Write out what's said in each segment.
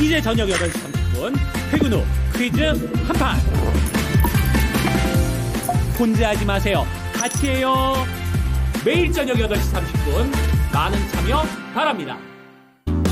이제 저녁 8시 30분 퇴근 후 퀴즈 한판. 혼자 하지 마세요. 같이 해요. 매일 저녁 8시 30분 많은 참여 바랍니다.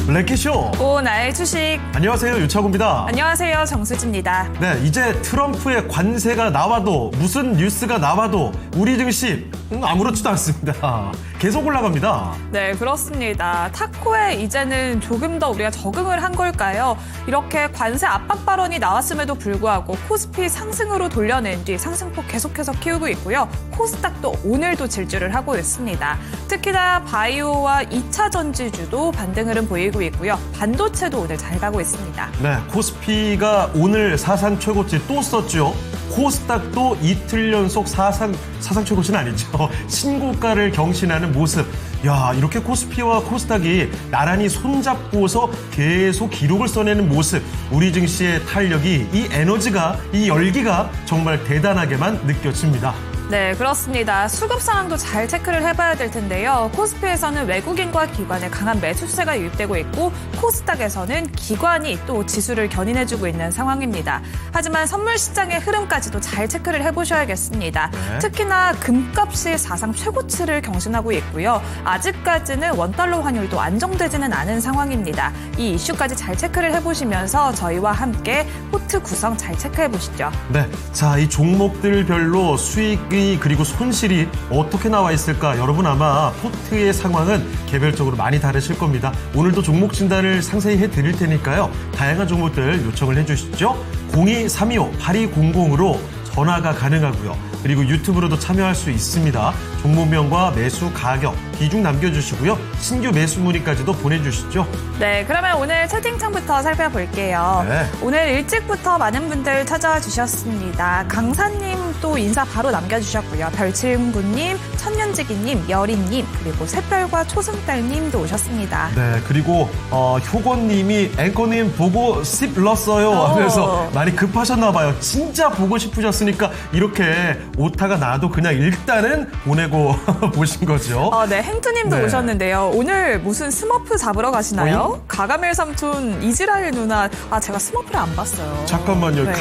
블랙키쇼. 오나의 주식. 안녕하세요, 유창호입니다. 안녕하세요, 정수지입니다. 네, 이제 트럼프의 관세가 나와도 무슨 뉴스가 나와도 우리 증시 아무렇지도 않습니다. 계속 올라갑니다. 네, 그렇습니다. 타코에 이제는 조금 더 우리가 적응을 한 걸까요? 이렇게 관세 압박 발언이 나왔음에도 불구하고 코스피 상승으로 돌려낸 뒤 상승폭 계속해서 키우고 있고요. 코스닥도 오늘도 질주를 하고 있습니다. 특히나 바이오와 2차 전지주도 반등 흐름 보이고 있고요. 반도체도 오늘 잘 가고 있습니다. 네, 코스피가 오늘 사상 최고치 또 썼죠. 코스닥도 이틀 연속 사상 최고치는 아니죠. 신고가를 경신하는 모습. 야, 이렇게 코스피와 코스닥이 나란히 손잡고서 계속 기록을 써내는 모습. 우리 증시의 탄력이, 이 에너지가, 이 열기가 정말 대단하게만 느껴집니다. 네, 그렇습니다. 수급 상황도 잘 체크를 해봐야 될 텐데요. 코스피에서는 외국인과 기관의 강한 매수세가 유입되고 있고 코스닥에서는 기관이 또 지수를 견인해주고 있는 상황입니다. 하지만 선물 시장의 흐름까지도 잘 체크를 해보셔야겠습니다. 네. 특히나 금값이 사상 최고치를 경신하고 있고요. 아직까지는 원달러 환율도 안정되지는 않은 상황입니다. 이 이슈까지 잘 체크를 해보시면서 저희와 함께 포트 구성 잘 체크해보시죠. 네, 자, 이 종목들별로 수익이 그리고 손실이 어떻게 나와 있을까? 여러분 아마 포트의 상황은 개별적으로 많이 다르실 겁니다. 오늘도 종목 진단을 상세히 해드릴 테니까요. 다양한 종목들 요청을 해주시죠. 02-325-8200으로 전화가 가능하고요. 그리고 유튜브로도 참여할 수 있습니다. 종목명과 매수 가격, 비중 남겨주시고요. 신규 매수 문의까지도 보내주시죠. 네, 그러면 오늘 채팅창부터 살펴볼게요. 네. 오늘 일찍부터 많은 분들 찾아와 주셨습니다. 강사님 또 인사 바로 남겨주셨고요. 별칠군님, 천년지기님, 여린님, 그리고 샛별과 초승달님도 오셨습니다. 네, 그리고 효건님이 앵커님 보고 씹렀어요 하면서 많이 급하셨나 봐요. 진짜 보고 싶으셨으니까 이렇게 오타가 나도 그냥 일단은 보내고 보신 거죠. 네, 행투님도 네. 오셨는데요. 오늘 무슨 스머프 잡으러 가시나요? 가가멜 삼촌, 이즈라엘 누나. 제가 스머프를 안 봤어요. 잠깐만요. 네.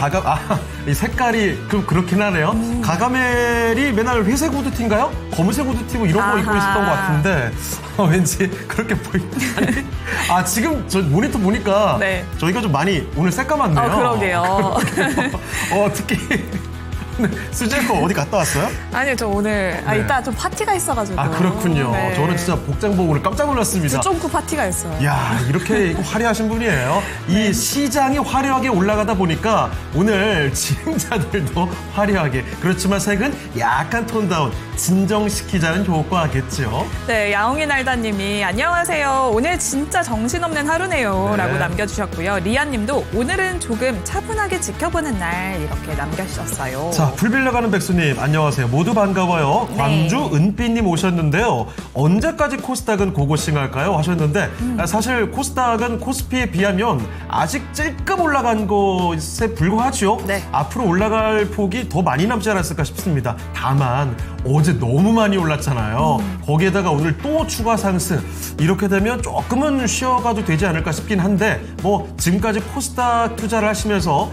이 색깔이 그렇긴 하네요. 가가멜이 맨날 회색 후드티인가요? 검은색 후드티 뭐 이런 거 입고 있었던 것 같은데 왠지 그렇게 아니, 지금 저 모니터 보니까 네. 저희가 좀 많이 오늘 새까맣네요. 그러게요. 특히 수제코 어디 갔다 왔어요? 아니요, 저 오늘 네. 이따 좀 파티가 있어가지고. 그렇군요. 네. 저는 진짜 복장 보고 오늘 깜짝 놀랐습니다. 두쫑쿠 파티가 있어요. 야, 이렇게 화려하신 분이에요. 이 시장이 화려하게 올라가다 보니까 오늘 지능자들도 화려하게. 그렇지만 색은 약간 톤다운, 진정시키자는 효과겠죠. 네, 야옹이 날다님이 안녕하세요. 오늘 진짜 정신없는 하루네요. 네. 라고 남겨주셨고요. 리아님도 오늘은 조금 차분하게 지켜보는 날 이렇게 남겨주셨어요. 자, 불빌려가는 백수님 안녕하세요. 모두 반가워요. 네. 광주 은비님 오셨는데요. 언제까지 코스닥은 고고싱할까요? 하셨는데 사실 코스닥은 코스피에 비하면 아직 찔끔 올라간 것에 불과하죠. 네. 앞으로 올라갈 폭이 더 많이 남지 않았을까 싶습니다. 다만 어제 너무 많이 올랐잖아요. 거기에다가 오늘 또 추가 상승. 이렇게 되면 조금은 쉬어가도 되지 않을까 싶긴 한데 뭐 지금까지 코스닥 투자를 하시면서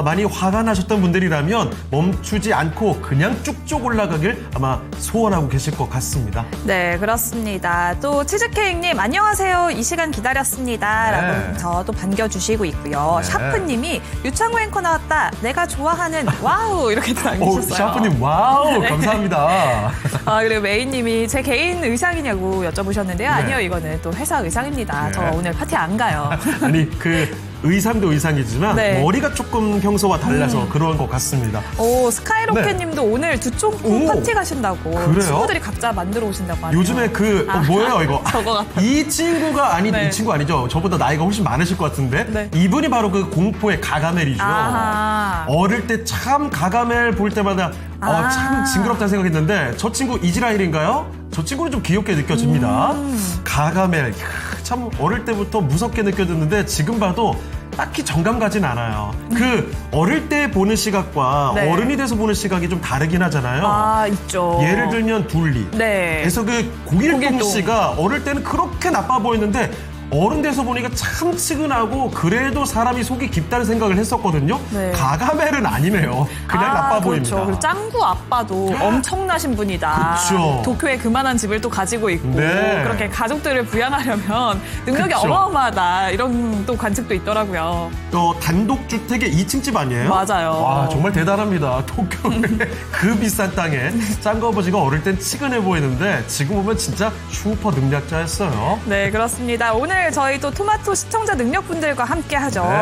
많이 화가 나셨던 분들이라면 멈추지 않고 그냥 쭉쭉 올라가길 아마 소원하고 계실 것 같습니다. 네, 그렇습니다. 또 치즈케이크님 안녕하세요. 이 시간 기다렸습니다. 네. 라고 저도 반겨주시고 있고요. 네. 샤프님이 유창호 앵커 나왔다. 내가 좋아하는 와우 이렇게 또 남기셨어요. 샤프님 와우 네. 감사합니다. 그리고 메이님이 제 개인 의상이냐고 여쭤보셨는데요. 아니요, 이거는 또 회사 의상입니다. 네. 저 오늘 파티 안 가요. 아니 의상도 의상이지만 네. 머리가 조금 평소와 달라서 그런 것 같습니다. 오, 스카이로켓님도 오늘 두쫑코 파티 가신다고. 그래요? 친구들이 각자 만들어 오신다고 하네요. 요즘에 뭐예요 이거? 저거 같아. 이 친구가 네. 이 친구 아니죠? 저보다 나이가 훨씬 많으실 것 같은데 네. 이분이 바로 그 공포의 가가멜이죠. 아하. 어릴 때 참 가가멜 볼 때마다 참 징그럽다는 생각했는데 저 친구 이즈라엘인가요? 저 친구는 좀 귀엽게 느껴집니다. 가가멜 참 어릴 때부터 무섭게 느껴졌는데 지금 봐도 딱히 정감 가진 않아요. 그 어릴 때 보는 시각과 네. 어른이 돼서 보는 시각이 좀 다르긴 하잖아요. 있죠. 예를 들면 둘리. 네. 그래서 그 고길동 고길동. 씨가 어릴 때는 그렇게 나빠 보였는데 어른 돼서 보니까 참 측은하고 그래도 사람이 속이 깊다는 생각을 했었거든요. 네. 가가멜은 아니네요. 그냥 나빠 보입니다. 그렇죠. 그리고 짱구 아빠도 엄청나신 분이다. 그쵸. 도쿄에 그만한 집을 또 가지고 있고 네. 그렇게 가족들을 부양하려면 능력이 그쵸. 어마어마하다. 이런 또 관측도 있더라고요. 단독주택의 2층 집 아니에요? 맞아요. 와, 정말 대단합니다. 도쿄의 그 비싼 땅에 짱구 아버지가 어릴 땐 측은해 보이는데 지금 보면 진짜 슈퍼 능력자였어요. 네, 그렇습니다. 오늘 저희 또 토마토 시청자 능력분들과 함께 하죠. 네.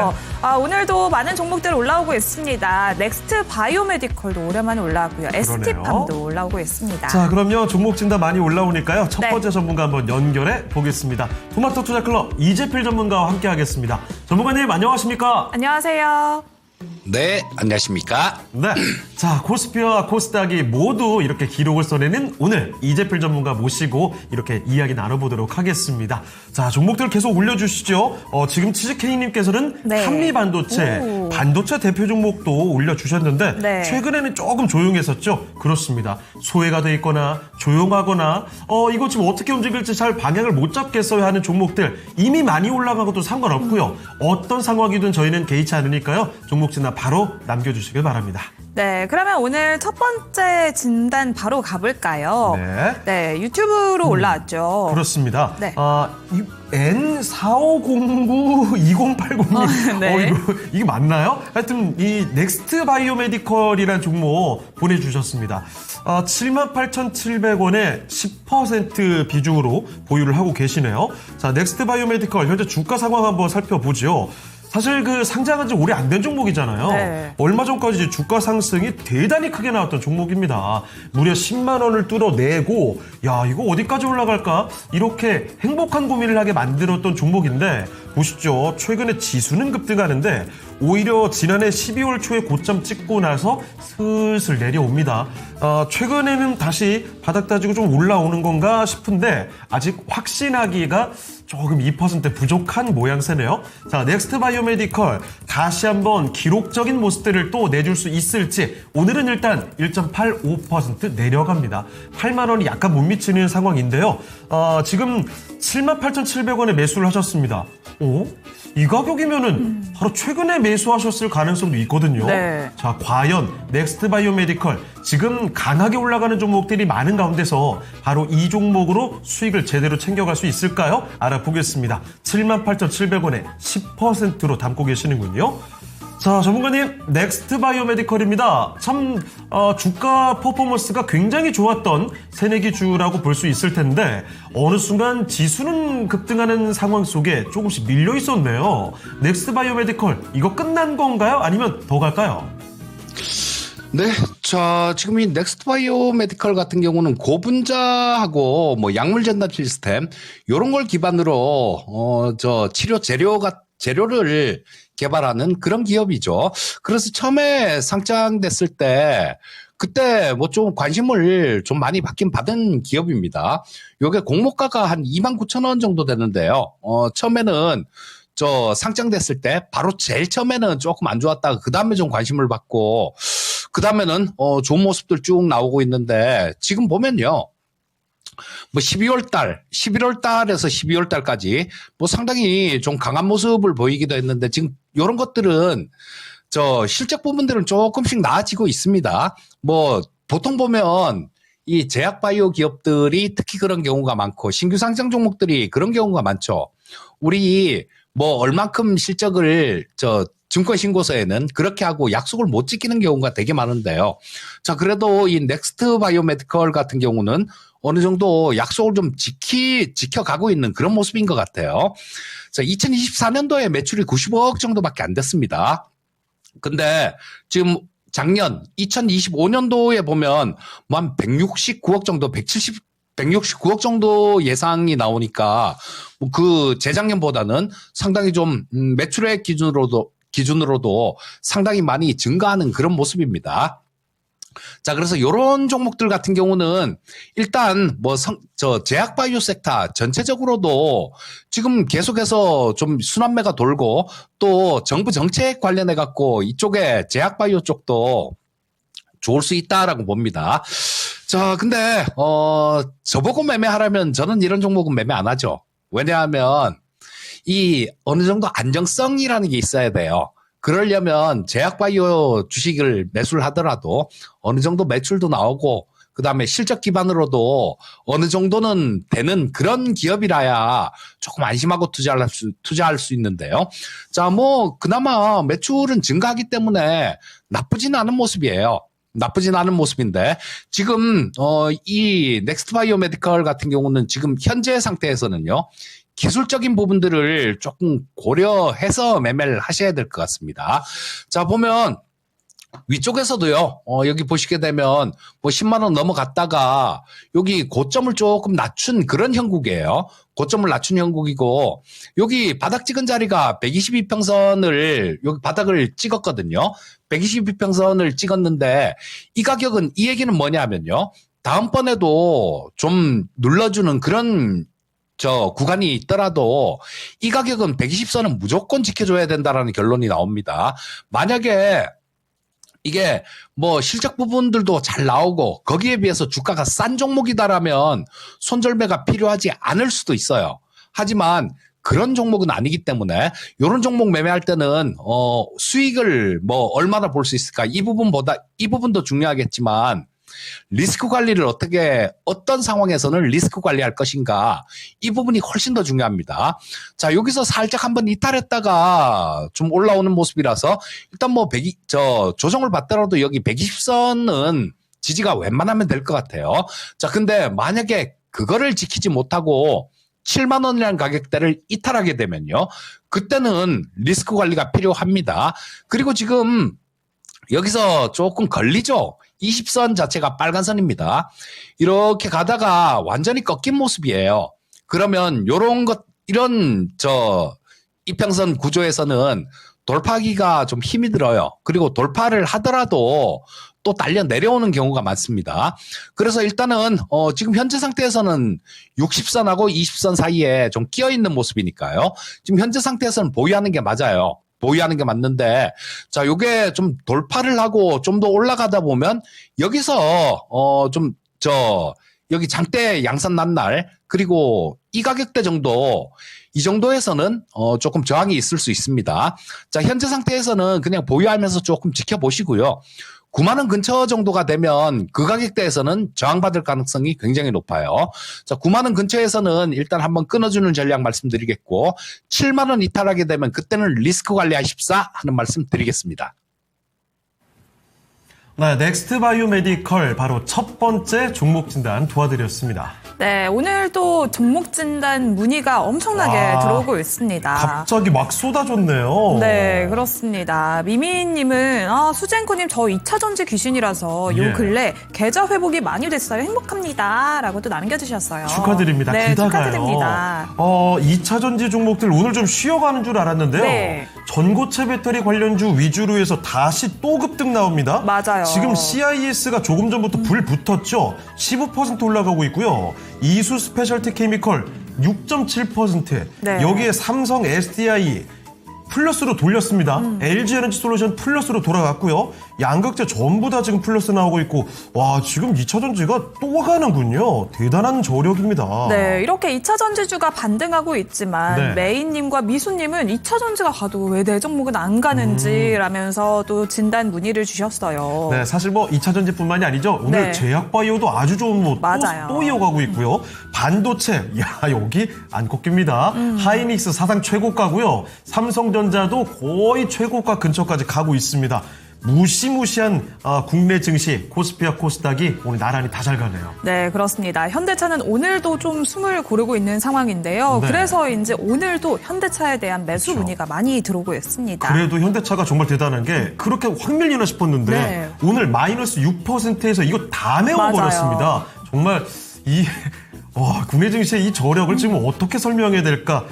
오늘도 많은 종목들 올라오고 있습니다. 넥스트 바이오메디컬도 오랜만에 올라오고요. ST팜도 올라오고 있습니다. 자, 그럼요. 종목 진단 많이 올라오니까요. 첫 네. 번째 전문가 한번 연결해 보겠습니다. 토마토 투자클럽 이재필 전문가와 함께 하겠습니다. 전문가님, 안녕하십니까? 안녕하세요. 네, 안녕하십니까? 네. 자, 코스피와 코스닥이 모두 이렇게 기록을 써내는 오늘 이재필 전문가 모시고 이렇게 이야기 나눠보도록 하겠습니다. 자, 종목들 계속 올려주시죠. 지금 치즈케이님께서는 네. 한미반도체, 오. 반도체 대표 종목도 올려주셨는데 네. 최근에는 조금 조용했었죠. 그렇습니다. 소외가 돼 있거나 조용하거나 이거 지금 어떻게 움직일지 잘 방향을 못 잡겠어요 하는 종목들 이미 많이 올라가고도 상관없고요. 어떤 상황이든 저희는 개의치 않으니까요. 종목 진단 바로 남겨주시길 바랍니다. 네, 그러면 오늘 첫 번째 진단 바로 가볼까요? 네. 유튜브로 올라왔죠. 그렇습니다. 네. N45092080님. 네. 이게 맞나요? 하여튼, 이 넥스트 바이오메디컬이라는 종목 보내주셨습니다. 78,700원에 10% 비중으로 보유를 하고 계시네요. 자, 넥스트 바이오메디컬 현재 주가 상황 한번 살펴보죠. 사실 그 상장한 지 오래 안 된 종목이잖아요. 네. 얼마 전까지 주가 상승이 대단히 크게 나왔던 종목입니다. 무려 10만 원을 뚫어내고 야 이거 어디까지 올라갈까? 이렇게 행복한 고민을 하게 만들었던 종목인데 보시죠. 최근에 지수는 급등하는데 오히려 지난해 12월 초에 고점 찍고 나서 슬슬 내려옵니다. 최근에는 다시 바닥 다지고 좀 올라오는 건가 싶은데 아직 확신하기가 조금 2% 부족한 모양새네요. 자, 넥스트 바이오메디컬 다시 한번 기록적인 모습들을 또 내줄 수 있을지 오늘은 일단 1.85% 내려갑니다. 8만 원이 약간 못 미치는 상황인데요. 지금 78,700원에 매수를 하셨습니다. 이 가격이면은 바로 최근에 매수하셨을 가능성도 있거든요. 네. 자, 과연 넥스트 바이오메디컬 지금 강하게 올라가는 종목들이 많은 가운데서 바로 이 종목으로 수익을 제대로 챙겨갈 수 있을까요? 알아보겠습니다. 78,700원에 10%로 담고 계시는군요. 자, 전문가님, 넥스트 바이오메디컬입니다. 참 주가 퍼포먼스가 굉장히 좋았던 새내기주라고 볼 수 있을 텐데 어느 순간 지수는 급등하는 상황 속에 조금씩 밀려 있었네요. 넥스트 바이오메디컬 이거 끝난 건가요? 아니면 더 갈까요? 네, 자, 지금 이 넥스트 바이오 메디컬 같은 경우는 고분자하고 뭐 약물 전달 시스템, 요런 걸 기반으로, 치료 재료를 개발하는 그런 기업이죠. 그래서 처음에 상장됐을 때, 그때 뭐 좀 관심을 좀 많이 받은 기업입니다. 요게 공모가가 한 29,000원 정도 되는데요. 처음에는 상장됐을 때 바로 제일 처음에는 조금 안 좋았다가 그 다음에 좀 관심을 받고 그 다음에는 좋은 모습들 쭉 나오고 있는데 지금 보면요. 뭐 11월 달에서 12월 달까지 뭐 상당히 좀 강한 모습을 보이기도 했는데 지금 이런 것들은 실적 부분들은 조금씩 나아지고 있습니다. 뭐 보통 보면 이 제약 바이오 기업들이 특히 그런 경우가 많고 신규 상장 종목들이 그런 경우가 많죠. 우리 뭐 얼만큼 실적을 증권 신고서에는 그렇게 하고 약속을 못 지키는 경우가 되게 많은데요. 자, 그래도 이 넥스트 바이오메디컬 같은 경우는 어느 정도 약속을 좀 지켜가고 있는 그런 모습인 것 같아요. 자, 2024년도에 매출이 95억 정도밖에 안 됐습니다. 근데 지금 작년 2025년도에 보면 뭐 한 169억 정도, 169억 정도 예상이 나오니까 뭐 그 재작년보다는 상당히 좀 매출액 기준으로도 상당히 많이 증가하는 그런 모습입니다. 자, 그래서 이런 종목들 같은 경우는 일단 뭐 제약 바이오 섹터 전체적으로도 지금 계속해서 좀 순환매가 돌고 또 정부 정책 관련해 갖고 이쪽에 제약 바이오 쪽도 좋을 수 있다라고 봅니다. 자, 근데 저보고 매매하라면 저는 이런 종목은 매매 안 하죠. 왜냐하면 이 어느 정도 안정성이라는 게 있어야 돼요. 그러려면 제약바이오 주식을 매수를 하더라도 어느 정도 매출도 나오고 그다음에 실적 기반으로도 어느 정도는 되는 그런 기업이라야 조금 안심하고 투자할 수 있는데요. 자, 뭐 그나마 매출은 증가하기 때문에 나쁘진 않은 모습이에요. 나쁘진 않은 모습인데 지금 이 넥스트 바이오 메디컬 같은 경우는 지금 현재 상태에서는요. 기술적인 부분들을 조금 고려해서 매매를 하셔야 될 것 같습니다. 자, 보면 위쪽에서도요, 여기 보시게 되면 뭐 10만 원 넘어갔다가 여기 고점을 조금 낮춘 그런 형국이에요. 고점을 낮춘 형국이고 여기 바닥 찍은 자리가 122평선을 여기 바닥을 찍었거든요. 122평선을 찍었는데 이 가격은 이 얘기는 뭐냐면요. 다음번에도 좀 눌러주는 그런 구간이 있더라도 이 가격은 120선은 무조건 지켜줘야 된다라는 결론이 나옵니다. 만약에 이게 뭐 실적 부분들도 잘 나오고 거기에 비해서 주가가 싼 종목이다라면 손절매가 필요하지 않을 수도 있어요. 하지만 그런 종목은 아니기 때문에 이런 종목 매매할 때는 수익을 뭐 얼마나 볼 수 있을까 이 부분도 중요하겠지만 리스크 관리를 어떤 상황에서는 리스크 관리할 것인가 이 부분이 훨씬 더 중요합니다. 자, 여기서 살짝 한번 이탈했다가 좀 올라오는 모습이라서 일단 뭐 조정을 받더라도 여기 120선은 지지가 웬만하면 될 것 같아요. 자, 근데 만약에 그거를 지키지 못하고 7만 원이라는 가격대를 이탈하게 되면요. 그때는 리스크 관리가 필요합니다. 그리고 지금 여기서 조금 걸리죠. 20선 자체가 빨간 선입니다. 이렇게 가다가 완전히 꺾인 모습이에요. 그러면 이런 이평선 구조에서는 돌파하기가 좀 힘이 들어요. 그리고 돌파를 하더라도 또 딸려 내려오는 경우가 많습니다. 그래서 일단은 지금 현재 상태에서는 60선하고 20선 사이에 좀 끼어 있는 모습이니까요. 지금 현재 상태에서는 보유하는 게 맞아요. 보유하는 게 맞는데, 자, 요게 좀 돌파를 하고 좀 더 올라가다 보면, 여기서, 여기 장대 양산 난 날, 그리고 이 가격대 정도, 이 정도에서는, 조금 저항이 있을 수 있습니다. 자, 현재 상태에서는 그냥 보유하면서 조금 지켜보시고요. 9만 원 근처 정도가 되면 그 가격대에서는 저항받을 가능성이 굉장히 높아요. 자, 9만 원 근처에서는 일단 한번 끊어주는 전략 말씀드리겠고 7만 원 이탈하게 되면 그때는 리스크 관리하십사 하는 말씀 드리겠습니다. 네, 넥스트 바이오 메디컬 바로 첫 번째 종목 진단 도와드렸습니다. 네, 오늘도 종목 진단 문의가 엄청나게 들어오고 있습니다. 갑자기 막 쏟아졌네요. 네, 그렇습니다. 미미님은 수젠코님 저 2차 전지 귀신이라서 요 근래 계좌 회복이 많이 됐어요. 행복합니다. 라고 또 남겨주셨어요. 축하드립니다. 네, 게다가요. 축하드립니다. 2차 전지 종목들 오늘 좀 쉬어가는 줄 알았는데요. 네. 전고체 배터리 관련주 위주로 해서 다시 또 급등 나옵니다. 맞아요. 지금 CIS가 조금 전부터 불 붙었죠. 15% 올라가고 있고요. 이수 스페셜티 케미컬 6.7%. 네. 여기에 삼성 SDI 플러스로 돌렸습니다. LG 에너지 솔루션 플러스로 돌아갔고요. 양극재 전부 다 지금 플러스 나오고 있고 와 지금 2차 전지가 또 가는군요. 대단한 저력입니다. 네, 이렇게 2차 전지주가 반등하고 있지만 네. 메인님과 미수님은 2차 전지가 가도 왜 내 종목은 안 가는지라면서 또 진단 문의를 주셨어요. 네, 사실 뭐 2차 전지뿐만이 아니죠. 오늘 네. 제약바이오도 아주 좋은 뭐 맞아요. 또 이어가고 있고요. 반도체, 야 여기 안 꺾입니다. 하이닉스 사상 최고가고요. 삼성전자도 거의 최고가 근처까지 가고 있습니다. 무시무시한 국내 증시 코스피와 코스닥이 오늘 나란히 다 잘 가네요. 네, 그렇습니다. 현대차는 오늘도 좀 숨을 고르고 있는 상황인데요. 네. 그래서 이제 오늘도 현대차에 대한 매수 그렇죠. 문의가 많이 들어오고 있습니다. 그래도 현대차가 정말 대단한 게 그렇게 확 밀리나 싶었는데 네. 오늘 마이너스 6%에서 이거 다 메워버렸습니다. 정말 국내 증시의 이 저력을 지금 어떻게 설명해야 될까?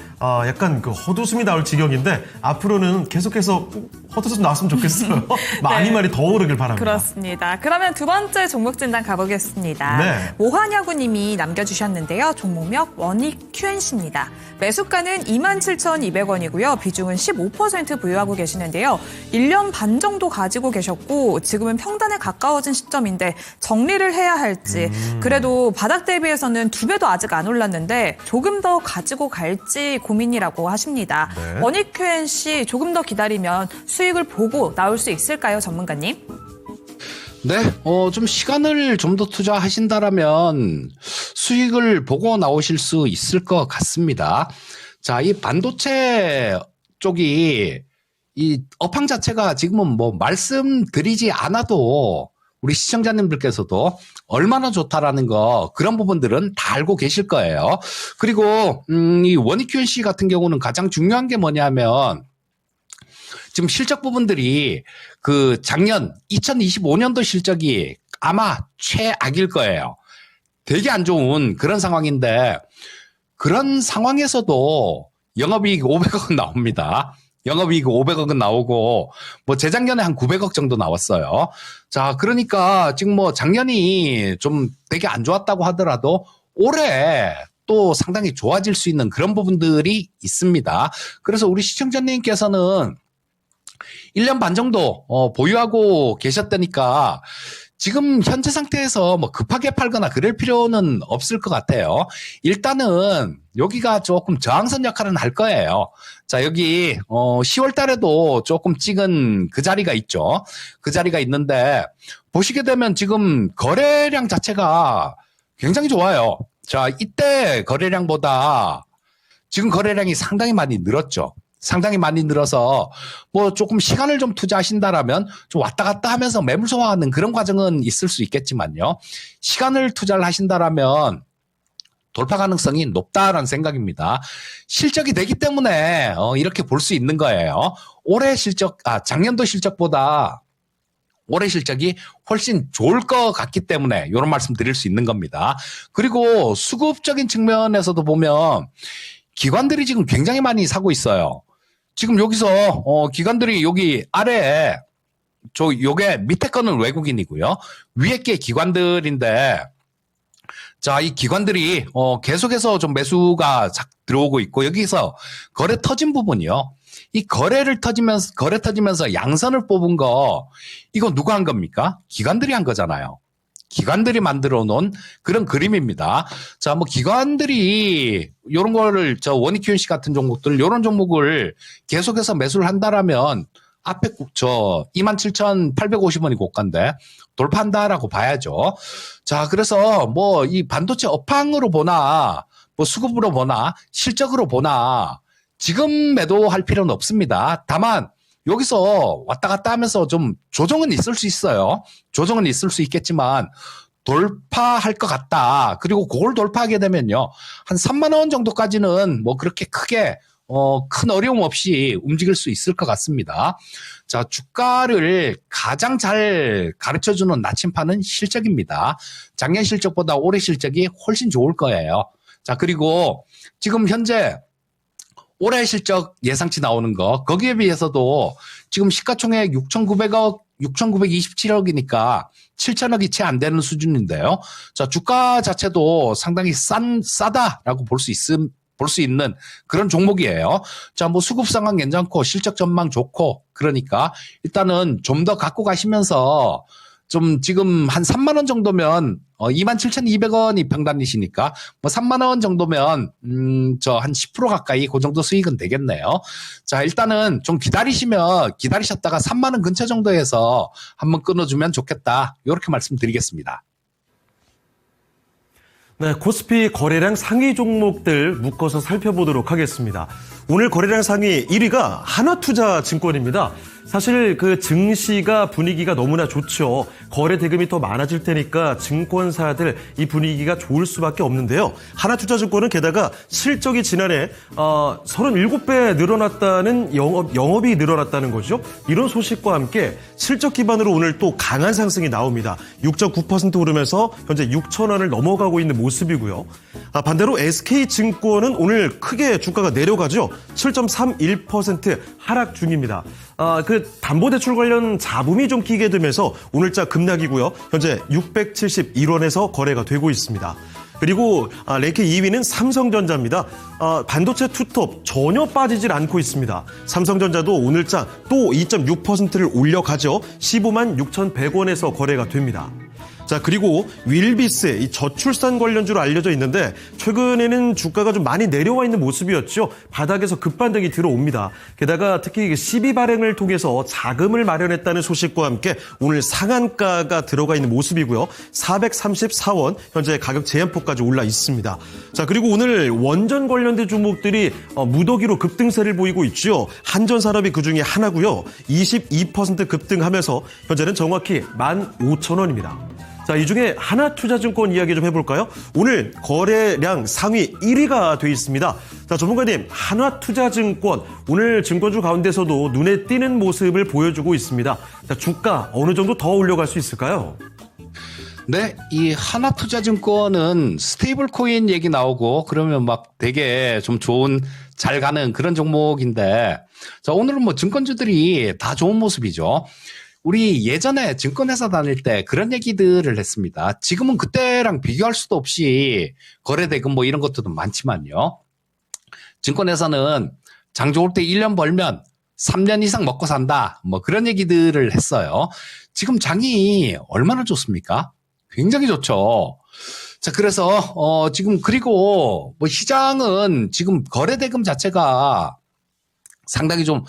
약간 그 헛웃음이 나올 지경인데 앞으로는 계속해서 헛웃음 나왔으면 좋겠어요. 많이 더 오르길 바랍니다. 그렇습니다. 그러면 두 번째 종목 진단 가보겠습니다. 네. 모환야구님이 남겨주셨는데요. 종목명 원익 QNC입니다. 매수가는 27,200원이고요. 비중은 15% 보유하고 계시는데요. 1년 반 정도 가지고 계셨고 지금은 평단에 가까워진 시점인데 정리를 해야 할지 그래도 바닥 대비해서는 2배 그래도 아직 안 올랐는데 조금 더 가지고 갈지 고민이라고 하십니다. 네. 원익QNC 조금 더 기다리면 수익을 보고 나올 수 있을까요, 전문가님? 네, 좀 시간을 좀 더 투자하신다라면 수익을 보고 나오실 수 있을 것 같습니다. 자, 이 반도체 쪽이 이 업황 자체가 지금은 뭐 말씀드리지 않아도 우리 시청자님들께서도 얼마나 좋다라는 거 그런 부분들은 다 알고 계실 거예요. 그리고 이 원익QNC 같은 경우는 가장 중요한 게 뭐냐면 지금 실적 부분들이 그 작년 2025년도 실적이 아마 최악일 거예요. 되게 안 좋은 그런 상황인데 그런 상황에서도 영업이익 500억은 나옵니다. 영업이익 500억은 나오고 뭐 재작년에 한 900억 정도 나왔어요. 자, 그러니까 지금 뭐 작년이 좀 되게 안 좋았다고 하더라도 올해 또 상당히 좋아질 수 있는 그런 부분들이 있습니다. 그래서 우리 시청자님께서는 1년 반 정도 보유하고 계셨다니까 지금 현재 상태에서 뭐 급하게 팔거나 그럴 필요는 없을 것 같아요. 일단은 여기가 조금 저항선 역할은 할 거예요. 자, 여기 10월 달에도 조금 찍은 그 자리가 있죠. 그 자리가 있는데 보시게 되면 지금 거래량 자체가 굉장히 좋아요. 자, 이때 거래량보다 지금 거래량이 상당히 많이 늘었죠. 상당히 많이 늘어서 뭐 조금 시간을 좀 투자하신다라면 좀 왔다 갔다 하면서 매물 소화하는 그런 과정은 있을 수 있겠지만요. 시간을 투자를 하신다라면 돌파 가능성이 높다라는 생각입니다. 실적이 되기 때문에 이렇게 볼 수 있는 거예요. 올해 실적, 작년도 실적보다 올해 실적이 훨씬 좋을 것 같기 때문에 이런 말씀 드릴 수 있는 겁니다. 그리고 수급적인 측면에서도 보면 기관들이 지금 굉장히 많이 사고 있어요. 지금 여기서 기관들이 여기 아래에 요게 밑에 거는 외국인이고요. 위에 게 기관들인데 자, 이 기관들이 계속해서 좀 매수가 들어오고 있고 여기서 거래 터진 부분이요. 이 거래 터지면서 양선을 뽑은 거 이거 누가 한 겁니까? 기관들이 한 거잖아요. 기관들이 만들어 놓은 그런 그림입니다. 자, 뭐 기관들이 요런 거를 원익QNC 같은 종목들 요런 종목을 계속해서 매수를 한다라면 앞에 27,850원이 고가인데 돌파한다라고 봐야죠. 자, 그래서 뭐 이 반도체 업황으로 보나 뭐 수급으로 보나 실적으로 보나 지금 매도할 필요는 없습니다. 다만 여기서 왔다 갔다 하면서 좀 조정은 있을 수 있어요. 조정은 있을 수 있겠지만 돌파할 것 같다. 그리고 그걸 돌파하게 되면요. 한 3만 원 정도까지는 뭐 그렇게 크게 큰 어려움 없이 움직일 수 있을 것 같습니다. 자, 주가를 가장 잘 가르쳐주는 나침판은 실적입니다. 작년 실적보다 올해 실적이 훨씬 좋을 거예요. 자, 그리고 지금 현재 올해 실적 예상치 나오는 거 거기에 비해서도 지금 시가총액 6,900억 6,927억이니까 7천억이 채 안 되는 수준인데요. 자, 주가 자체도 상당히 싸다라고 볼 수 있는 그런 종목이에요. 자, 뭐 수급 상황 괜찮고 실적 전망 좋고 그러니까 일단은 좀 더 갖고 가시면서 좀 지금 한 3만 원 정도면 27,200원이 평단이시니까 뭐 3만 원 정도면 한 10% 가까이 그 정도 수익은 되겠네요. 자, 일단은 좀 기다리셨다가 3만 원 근처 정도에서 한번 끊어주면 좋겠다. 이렇게 말씀드리겠습니다. 네, 코스피 거래량 상위 종목들 묶어서 살펴보도록 하겠습니다. 오늘 거래량 상위 1위가 하나투자증권입니다. 사실 그 증시가 분위기가 너무나 좋죠. 거래 대금이 더 많아질 테니까 증권사들 이 분위기가 좋을 수밖에 없는데요. 하나투자증권은 게다가 실적이 지난해 37배 늘어났다는 영업이 늘어났다는 거죠. 이런 소식과 함께 실적 기반으로 오늘 또 강한 상승이 나옵니다. 6.9% 오르면서 현재 6,000원을 넘어가고 있는 모습이고요. 반대로 SK증권은 오늘 크게 주가가 내려가죠. 7.31% 하락 중입니다. 그 담보대출 관련 잡음이 좀 끼게 되면서 오늘자 급락이고요. 현재 671원에서 거래가 되고 있습니다. 그리고 랭킹 2위는 삼성전자입니다. 반도체 투톱 전혀 빠지질 않고 있습니다. 삼성전자도 오늘자 또 2.6%를 올려가죠. 15만 6,100원에서 거래가 됩니다. 자, 그리고 윌비스, 이 저출산 관련주로 알려져 있는데 최근에는 주가가 좀 많이 내려와 있는 모습이었죠. 바닥에서 급반등이 들어옵니다. 게다가 특히 시비 발행을 통해서 자금을 마련했다는 소식과 함께 오늘 상한가가 들어가 있는 모습이고요. 434원, 현재 가격 제한폭까지 올라 있습니다. 자, 그리고 오늘 원전 관련된 종목들이 무더기로 급등세를 보이고 있죠. 한전산업이 그중에 하나고요. 22% 급등하면서 현재는 정확히 15,000원입니다. 자, 이 중에 하나투자증권 이야기 좀 해볼까요? 오늘 거래량 상위 1위가 돼 있습니다. 자, 전문가님, 하나투자증권 오늘 증권주 가운데서도 눈에 띄는 모습을 보여주고 있습니다. 자, 주가 어느 정도 더 올려갈 수 있을까요? 네, 이 하나투자증권은 스테이블 코인 얘기 나오고 그러면 막 되게 좀 좋은 잘 가는 그런 종목인데, 자, 오늘은 뭐 증권주들이 다 좋은 모습이죠. 우리 예전에 증권회사 다닐 때 그런 얘기들을 했습니다. 지금은 그때랑 비교할 수도 없이 거래대금 뭐 이런 것도 많지만요. 증권회사는 장 좋을 때 1년 벌면 3년 이상 먹고 산다. 뭐 그런 얘기들을 했어요. 지금 장이 얼마나 좋습니까? 굉장히 좋죠. 자, 그래서 지금 그리고 뭐 시장은 지금 거래대금 자체가 상당히 좀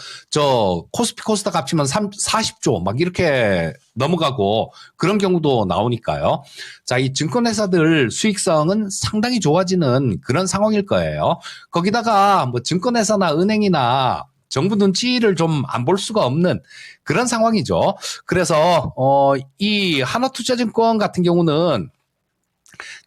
코스피 코스닥 합치면 40조 막 이렇게 넘어가고 그런 경우도 나오니까요. 자, 이 증권회사들 수익성은 상당히 좋아지는 그런 상황일 거예요. 거기다가 뭐 증권회사나 은행이나 정부 눈치를 좀 안 볼 수가 없는 그런 상황이죠. 그래서 이 하나투자증권 같은 경우는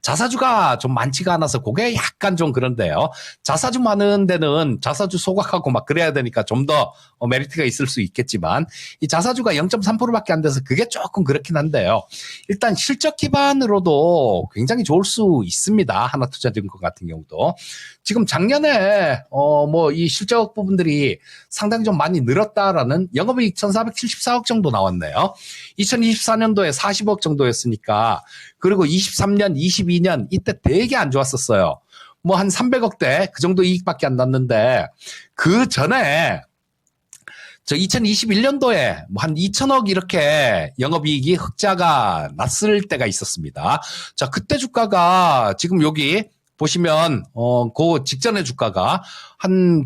자사주가 좀 많지가 않아서 그게 약간 좀 그런데요. 자사주 많은 데는 자사주 소각하고 막 그래야 되니까 좀 더 메리트가 있을 수 있겠지만 이 자사주가 0.3%밖에 안 돼서 그게 조금 그렇긴 한데요. 일단 실적 기반으로도 굉장히 좋을 수 있습니다. 하나투자증권 같은 경우도. 지금 작년에 뭐 이 실적 부분들이 상당히 좀 많이 늘었다라는 영업이익 1,474억 정도 나왔네요. 2024년도에 40억 정도였으니까 그리고 23년, 22년 이때 되게 안 좋았었어요. 뭐 한 300억대 그 정도 이익밖에 안 났는데 그 전에 2021년도에 뭐 한 2천억 이렇게 영업이익이 흑자가 났을 때가 있었습니다. 자, 그때 주가가 지금 여기 보시면 그 직전의 주가가 한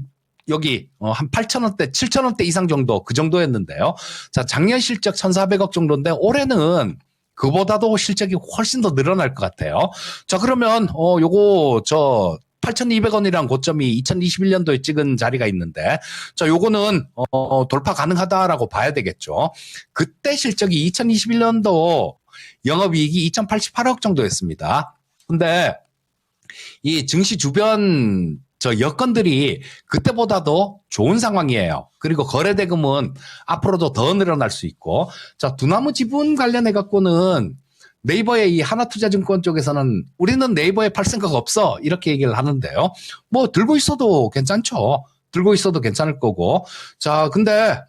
8,000원대, 7,000원대 이상 정도 그 정도였는데요. 자, 작년 실적 1,400억 정도인데 올해는 그보다도 실적이 훨씬 더 늘어날 것 같아요. 자, 그러면 요거 8,200원이란 고점이 2021년도에 찍은 자리가 있는데, 자, 요거는 돌파 가능하다라고 봐야 되겠죠. 그때 실적이 2021년도 영업이익이 2,088억 정도였습니다. 근데 이 증시 주변 여건들이 그때보다도 좋은 상황이에요. 그리고 거래대금은 앞으로도 더 늘어날 수 있고, 자, 두나무 지분 관련해 갖고는 네이버의 이 하나투자증권 쪽에서는 우리는 네이버에 팔 생각 없어 이렇게 얘기를 하는데요. 뭐 들고 있어도 괜찮죠. 들고 있어도 괜찮을 거고. 자, 근데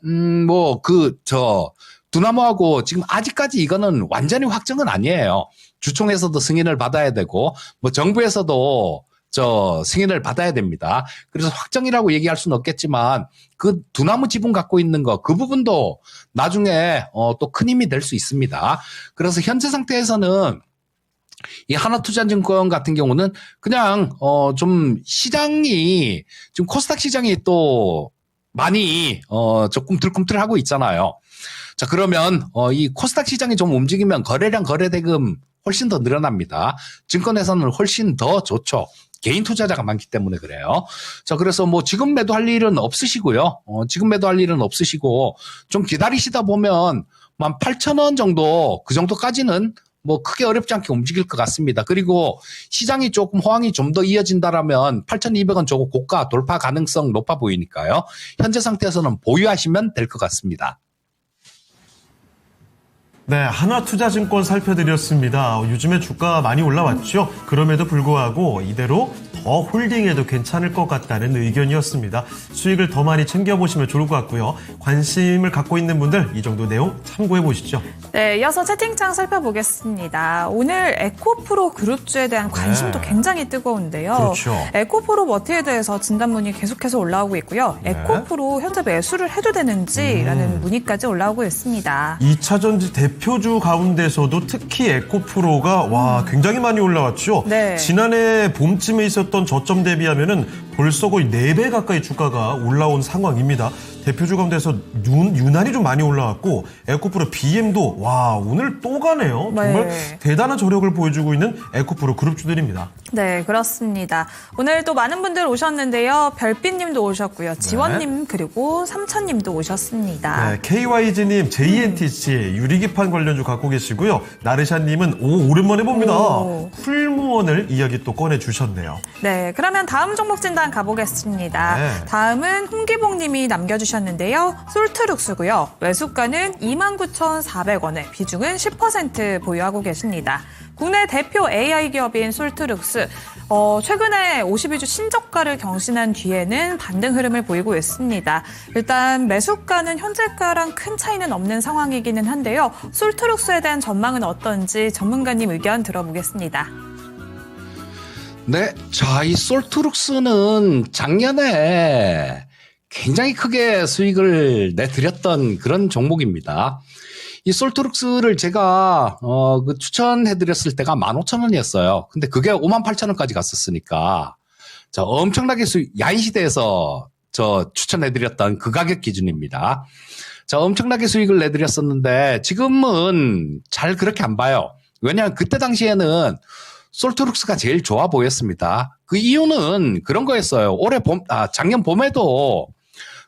두나무하고 지금 아직까지 이거는 완전히 확정은 아니에요. 주총에서도 승인을 받아야 되고 뭐 정부에서도 승인을 받아야 됩니다. 그래서 확정이라고 얘기할 수는 없겠지만 그 두나무 지분 갖고 있는 거 그 부분도 나중에 또 큰 힘이 될 수 있습니다. 그래서 현재 상태에서는 이 하나투자증권 같은 경우는 그냥 좀 시장이 지금 코스닥 시장이 또 많이 조금 들꿈틀하고 있잖아요. 자, 그러면 이 코스닥 시장이 좀 움직이면 거래량 거래대금 훨씬 더 늘어납니다. 증권회사는 훨씬 더 좋죠. 개인 투자자가 많기 때문에 그래요. 자, 그래서 뭐 지금 매도할 일은 없으시고요. 지금 매도할 일은 없으시고 좀 기다리시다 보면 한 8,000원 정도 그 정도까지는 뭐 크게 어렵지 않게 움직일 것 같습니다. 그리고 시장이 조금 호황이 좀 더 이어진다라면 8,200원 저거 고가 돌파 가능성 높아 보이니까요. 현재 상태에서는 보유하시면 될 것 같습니다. 네, 하나투자증권 살펴드렸습니다. 요즘에 주가 많이 올라왔죠. 그럼에도 불구하고 이대로 더 홀딩해도 괜찮을 것 같다는 의견이었습니다. 수익을 더 많이 챙겨보시면 좋을 것 같고요. 관심을 갖고 있는 분들 이 정도 내용 참고해보시죠. 네, 이어서 채팅창 살펴보겠습니다. 오늘 에코프로 그룹주에 대한 관심도 굉장히 뜨거운데요. 그렇죠. 에코프로 머티에 대해서 진단문이 계속해서 올라오고 있고요. 에코프로 현재 매수를 해도 되는지라는 문의까지 올라오고 있습니다. 2차전지 대표 대표주 가운데서도 특히 에코프로가 와 굉장히 많이 올라왔죠. 네. 지난해 봄쯤에 있었던 저점 대비하면은 벌써 거의 4배 가까이 주가가 올라온 상황입니다. 대표주 가운데서 유난히 좀 많이 올라왔고 에코프로 BM도 와 오늘 또 가네요. 정말 네. 대단한 저력을 보여주고 있는 에코프로 그룹주들입니다. 네, 그렇습니다. 오늘 또 많은 분들 오셨는데요. 별빛님도 오셨고요. 지원님 그리고 삼천님도 오셨습니다. 네, KYG님, JNTC 유리기판 관련주 갖고 계시고요. 나르샤님은 오랜만에 봅니다. 오. 풀무원을 이야기 또 꺼내주셨네요. 네, 그러면 다음 종목 진단 가보겠습니다. 네. 다음은 홍기봉님이 남겨주셨는데요. 솔트룩스고요. 매수가는 29,400원에 비중은 10% 보유하고 계십니다. 국내 대표 AI 기업인 솔트룩스, 최근에 52주 신저가를 경신한 뒤에는 반등 흐름을 보이고 있습니다. 일단 매수가는 현재가랑 큰 차이는 없는 상황이기는 한데요. 솔트룩스에 대한 전망은 어떤지 전문가님 의견 들어보겠습니다. 네, 자, 이 솔트룩스는 작년에 굉장히 크게 수익을 내드렸던 그런 종목입니다. 이 솔트룩스를 제가 추천해드렸을 때가 15,000원이었어요. 근데 그게 58,000원까지 갔었으니까 자 엄청나게 야인 시대에서 추천해드렸던 그 가격 기준입니다. 자 엄청나게 수익을 내드렸었는데 지금은 잘 그렇게 안 봐요. 왜냐하면 그때 당시에는 솔트룩스가 제일 좋아 보였습니다. 그 이유는 그런 거였어요. 작년 봄에도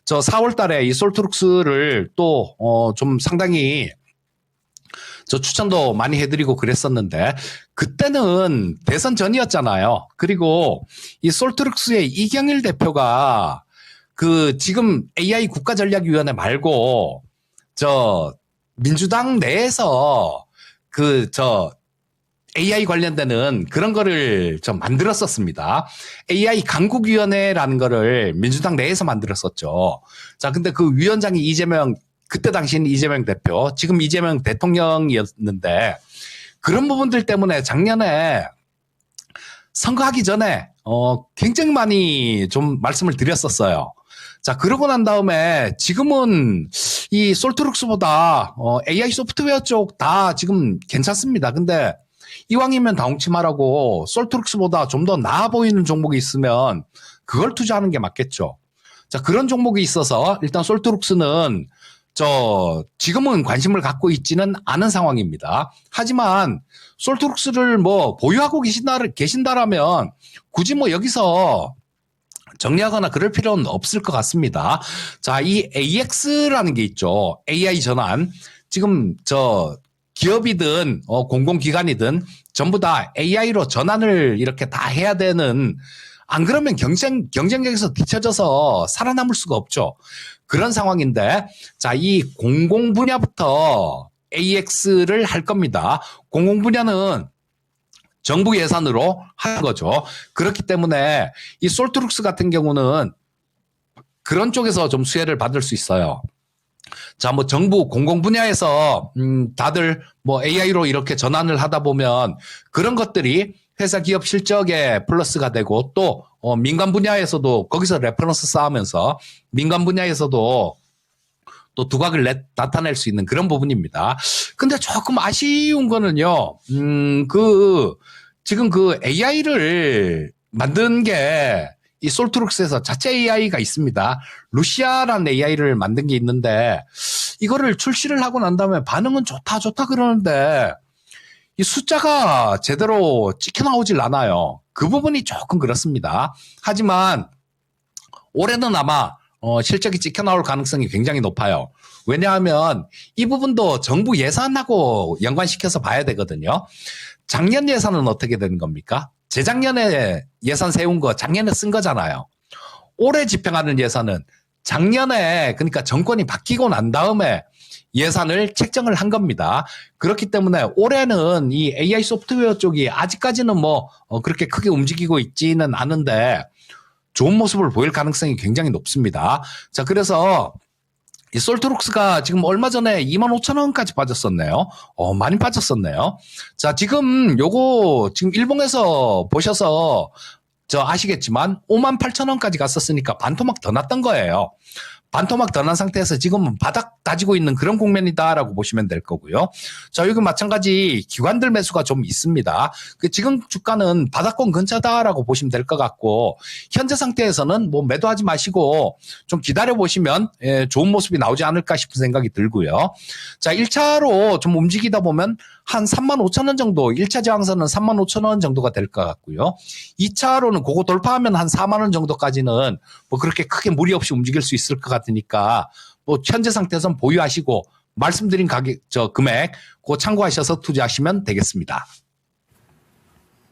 4월 달에 이 솔트룩스를 또 좀 상당히 추천도 많이 해드리고 그랬었는데 그때는 대선 전이었잖아요. 그리고 이 솔트룩스의 이경일 대표가 지금 AI 국가전략위원회 말고 민주당 내에서 AI 관련되는 그런 거를 좀 만들었었습니다. AI 강국위원회라는 거를 민주당 내에서 만들었었죠. 자, 근데 그 위원장이 그때 당시는 이재명 대표, 지금 이재명 대통령이었는데 그런 부분들 때문에 작년에 선거하기 전에 굉장히 많이 좀 말씀을 드렸었어요. 자, 그러고 난 다음에 지금은 이 솔트룩스보다 AI 소프트웨어 쪽 다 지금 괜찮습니다. 근데 이왕이면 다홍치마라고 솔트룩스보다 좀 더 나아 보이는 종목이 있으면 그걸 투자하는 게 맞겠죠. 자, 그런 종목이 있어서 일단 솔트룩스는 지금은 관심을 갖고 있지는 않은 상황입니다. 하지만 솔트룩스를 보유하고 계신다라면 굳이 여기서 정리하거나 그럴 필요는 없을 것 같습니다. 자, 이 AX라는 게 있죠. AI 전환. 지금 기업이든 공공기관이든 전부 다 AI로 전환을 이렇게 다 해야 되는, 안 그러면 경쟁력에서 뒤처져서 살아남을 수가 없죠. 그런 상황인데, 자, 이 공공 분야부터 AX를 할 겁니다. 공공 분야는 정부 예산으로 하는 거죠. 그렇기 때문에 이 솔트룩스 같은 경우는 그런 쪽에서 좀 수혜를 받을 수 있어요. 자, 정부 공공 분야에서 다들 AI로 이렇게 전환을 하다 보면 그런 것들이 회사 기업 실적에 플러스가 되고 또 민간 분야에서도 거기서 레퍼런스 쌓으면서 민간 분야에서도 또 두각을 나타낼 수 있는 그런 부분입니다. 근데 조금 아쉬운 거는요, 지금 AI를 만든 게 이 솔트룩스에서 자체 AI가 있습니다. 루시아라는 AI를 만든 게 있는데 이거를 출시를 하고 난 다음에 반응은 좋다 그러는데 이 숫자가 제대로 찍혀 나오질 않아요. 그 부분이 조금 그렇습니다. 하지만 올해는 아마 실적이 찍혀 나올 가능성이 굉장히 높아요. 왜냐하면 이 부분도 정부 예산하고 연관시켜서 봐야 되거든요. 작년 예산은 어떻게 되는 겁니까? 재작년에 예산 세운 거 작년에 쓴 거잖아요. 올해 집행하는 예산은 작년에, 그러니까 정권이 바뀌고 난 다음에 예산을 책정을 한 겁니다. 그렇기 때문에 올해는 이 AI 소프트웨어 쪽이 아직까지는 그렇게 크게 움직이고 있지는 않은데 좋은 모습을 보일 가능성이 굉장히 높습니다. 자, 그래서 이 솔트룩스가 지금 얼마 전에 25,000원까지 빠졌었네요. 많이 빠졌었네요. 자, 지금 요거 지금 일봉에서 보셔서 아시겠지만 58,000원까지 갔었으니까 반토막 더 났던 거예요. 반토막 더 난 상태에서 지금은 바닥 다지고 있는 그런 국면이다라고 보시면 될 거고요. 자, 여기 마찬가지 기관들 매수가 좀 있습니다. 지금 주가는 바닥권 근처다라고 보시면 될 것 같고 현재 상태에서는 뭐 매도하지 마시고 좀 기다려 보시면 좋은 모습이 나오지 않을까 싶은 생각이 들고요. 자, 1차로 좀 움직이다 보면 한 35,000원 정도, 1차 저항선은 35,000원 정도가 될 것 같고요. 2차로는 그거 돌파하면 한 4만 원 정도까지는 뭐 그렇게 크게 무리 없이 움직일 수 있을 것 같으니까 뭐 현재 상태에서는 보유하시고 말씀드린 가격, 금액 그거 참고하셔서 투자하시면 되겠습니다.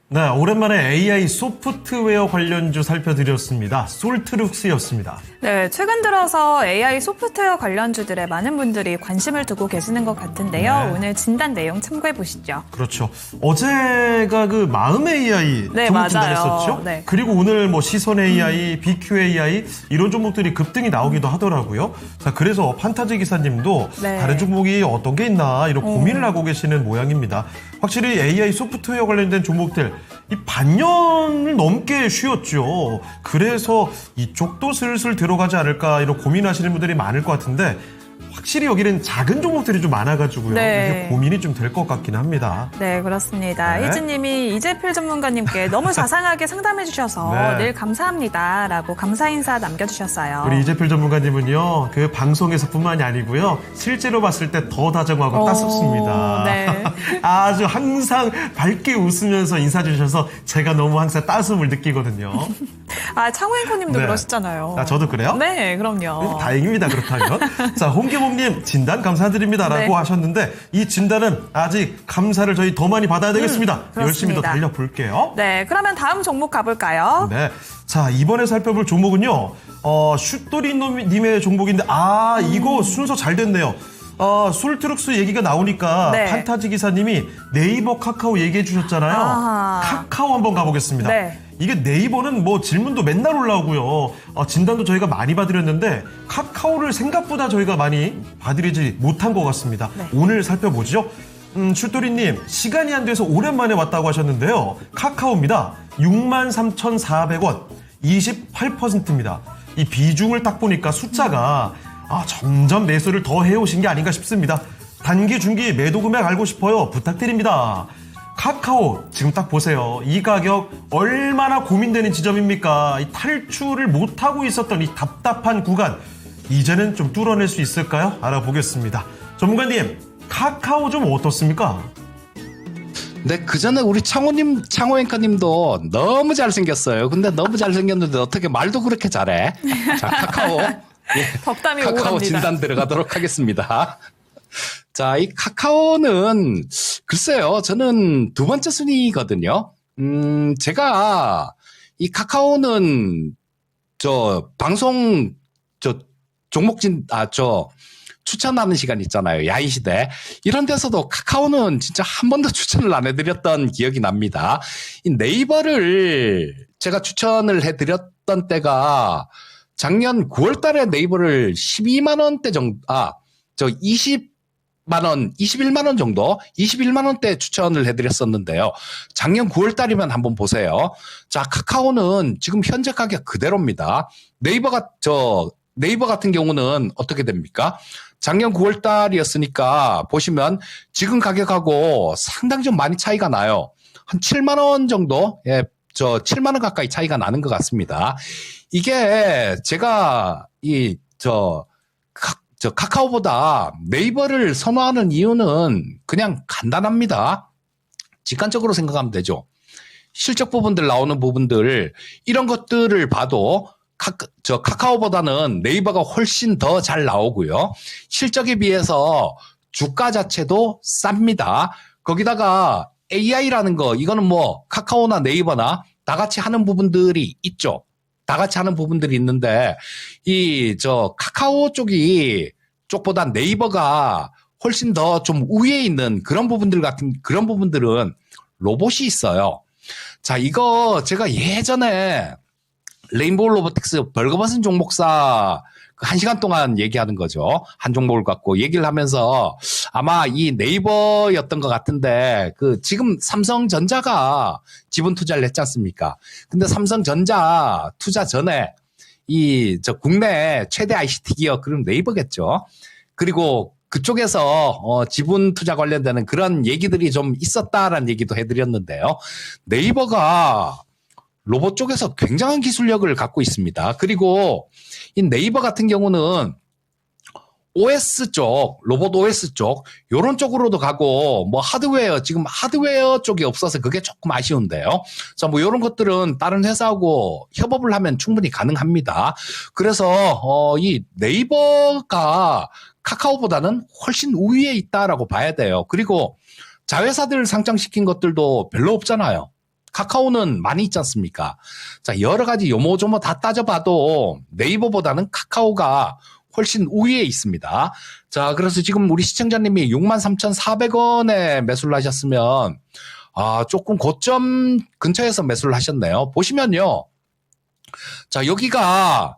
네, 오랜만에 AI 소프트웨어 관련주 살펴드렸습니다. 솔트룩스였습니다. 네, 최근 들어서 AI 소프트웨어 관련주들에 많은 분들이 관심을 두고 계시는 것 같은데요. 네. 오늘 진단 내용 참고해 보시죠. 그렇죠. 어제가 그 마음 AI 네, 종목 맞아요. 진단했었죠. 네. 그리고 오늘 뭐 시선 AI, BQ AI 이런 종목들이 급등이 나오기도 하더라고요. 자, 그래서 판타지 기사님도 네. 다른 종목이 어떤 게 있나 이런 고민을 하고 계시는 모양입니다. 확실히 AI 소프트웨어 관련된 종목들 이 반년을 넘게 쉬었죠. 그래서 이쪽도 슬슬 들어가지 않을까 이런 고민하시는 분들이 많을 것 같은데 확실히 여기는 작은 종목들이 좀 많아가지고요. 네. 이게 고민이 좀 될 것 같긴 합니다. 네, 그렇습니다. 네. 희진님이 이재필 전문가님께 너무 자상하게 상담해 주셔서 네. 늘 감사합니다라고 감사 인사 남겨주셨어요. 우리 이재필 전문가님은요, 그 방송에서뿐만이 아니고요, 실제로 봤을 때 더 다정하고 따숩습니다. 네. 아주 항상 밝게 웃으면서 인사 주셔서 제가 너무 항상 따스움을 느끼거든요. 아, 창호앵커님도 네. 그러시잖아요. 아, 저도 그래요? 네, 그럼요. 다행입니다, 그렇다면. 자, 홍계봉님, 진단 감사드립니다라고 네. 하셨는데, 이 진단은 아직 감사를 저희 더 많이 받아야 되겠습니다. 열심히 더 그렇습니다. 달려볼게요. 네, 그러면 다음 종목 가볼까요? 네. 자, 이번에 살펴볼 종목은요, 슈토리님의 종목인데, 이거 순서 잘 됐네요. 솔트룩스 얘기가 나오니까 네. 판타지 기사님이 네이버 카카오 얘기해 주셨잖아요. 아하. 카카오 한번 가보겠습니다. 네. 이게 네이버는 뭐 질문도 맨날 올라오고요. 진단도 저희가 많이 봐드렸는데 카카오를 생각보다 저희가 많이 봐드리지 못한 것 같습니다. 네. 오늘 살펴보죠. 슈토리님 시간이 안 돼서 오랜만에 왔다고 하셨는데요. 카카오입니다. 63,400원 28%입니다. 이 비중을 딱 보니까 숫자가 점점 매수를 더 해오신 게 아닌가 싶습니다. 단기, 중기 매도 금액 알고 싶어요. 부탁드립니다. 카카오 지금 딱 보세요. 이 가격 얼마나 고민되는 지점입니까? 이 탈출을 못하고 있었던 이 답답한 구간 이제는 좀 뚫어낼 수 있을까요? 알아보겠습니다. 전문가님, 카카오 좀 어떻습니까? 네, 그 전에 우리 창호 앵커님도 너무 잘생겼어요. 근데 너무 잘생겼는데 어떻게 말도 그렇게 잘해? 자, 카카오. 예, 덕담이 오고 카카오 갑니다. 진단 들어가도록 하겠습니다. 자, 이 카카오는 글쎄요, 저는 두 번째 순위거든요. 제가 이 카카오는 방송 추천하는 시간 있잖아요. 야인 시대. 이런 데서도 카카오는 진짜 한 번도 추천을 안 해드렸던 기억이 납니다. 이 네이버를 제가 추천을 해드렸던 때가 작년 9월 달에 네이버를 12만 원대 정도, 20만 원, 21만 원 정도, 21만 원대 추천을 해드렸었는데요. 작년 9월 달이면 한번 보세요. 자, 카카오는 지금 현재 가격 그대로입니다. 네이버 같은 경우는 어떻게 됩니까? 작년 9월 달이었으니까 보시면 지금 가격하고 상당히 좀 많이 차이가 나요. 한 7만 원 정도? 예, 7만 원 가까이 차이가 나는 것 같습니다. 이게 제가 카카오보다 네이버를 선호하는 이유는 그냥 간단합니다. 직관적으로 생각하면 되죠. 실적 부분들 나오는 부분들 이런 것들을 봐도 카카오보다는 네이버가 훨씬 더 잘 나오고요. 실적에 비해서 주가 자체도 쌉니다. 거기다가 AI라는 거 이거는 뭐 카카오나 네이버나 다 같이 하는 부분들이 있죠. 다 같이 하는 부분들이 있는데 카카오 쪽보다 네이버가 훨씬 더 좀 우위에 있는 그런 부분들은 로봇이 있어요. 자, 이거 제가 예전에 레인보우 로보틱스 벌거벗은 종목사 1시간 동안 얘기하는 거죠. 한 종목을 갖고 얘기를 하면서 아마 이 네이버였던 것 같은데 지금 삼성전자가 지분 투자를 했지 않습니까? 근데 삼성전자 투자 전에 국내 최대 ICT 기업 그럼 네이버겠죠. 그리고 그쪽에서 지분 투자 관련되는 그런 얘기들이 좀 있었다라는 얘기도 해드렸는데요. 네이버가 로봇 쪽에서 굉장한 기술력을 갖고 있습니다. 그리고 이 네이버 같은 경우는 OS 쪽, 로봇 OS 쪽, 요런 쪽으로도 가고, 뭐 지금 하드웨어 쪽이 없어서 그게 조금 아쉬운데요. 자, 뭐 요런 것들은 다른 회사하고 협업을 하면 충분히 가능합니다. 그래서, 이 네이버가 카카오보다는 훨씬 우위에 있다라고 봐야 돼요. 그리고 자회사들 상장시킨 것들도 별로 없잖아요. 카카오는 많이 있지 않습니까? 자, 여러 가지 요모조모 다 따져봐도 네이버보다는 카카오가 훨씬 우위에 있습니다. 자, 그래서 지금 우리 시청자님이 63,400원에 매수를 하셨으면, 조금 고점 근처에서 매수를 하셨네요. 보시면요. 자, 여기가,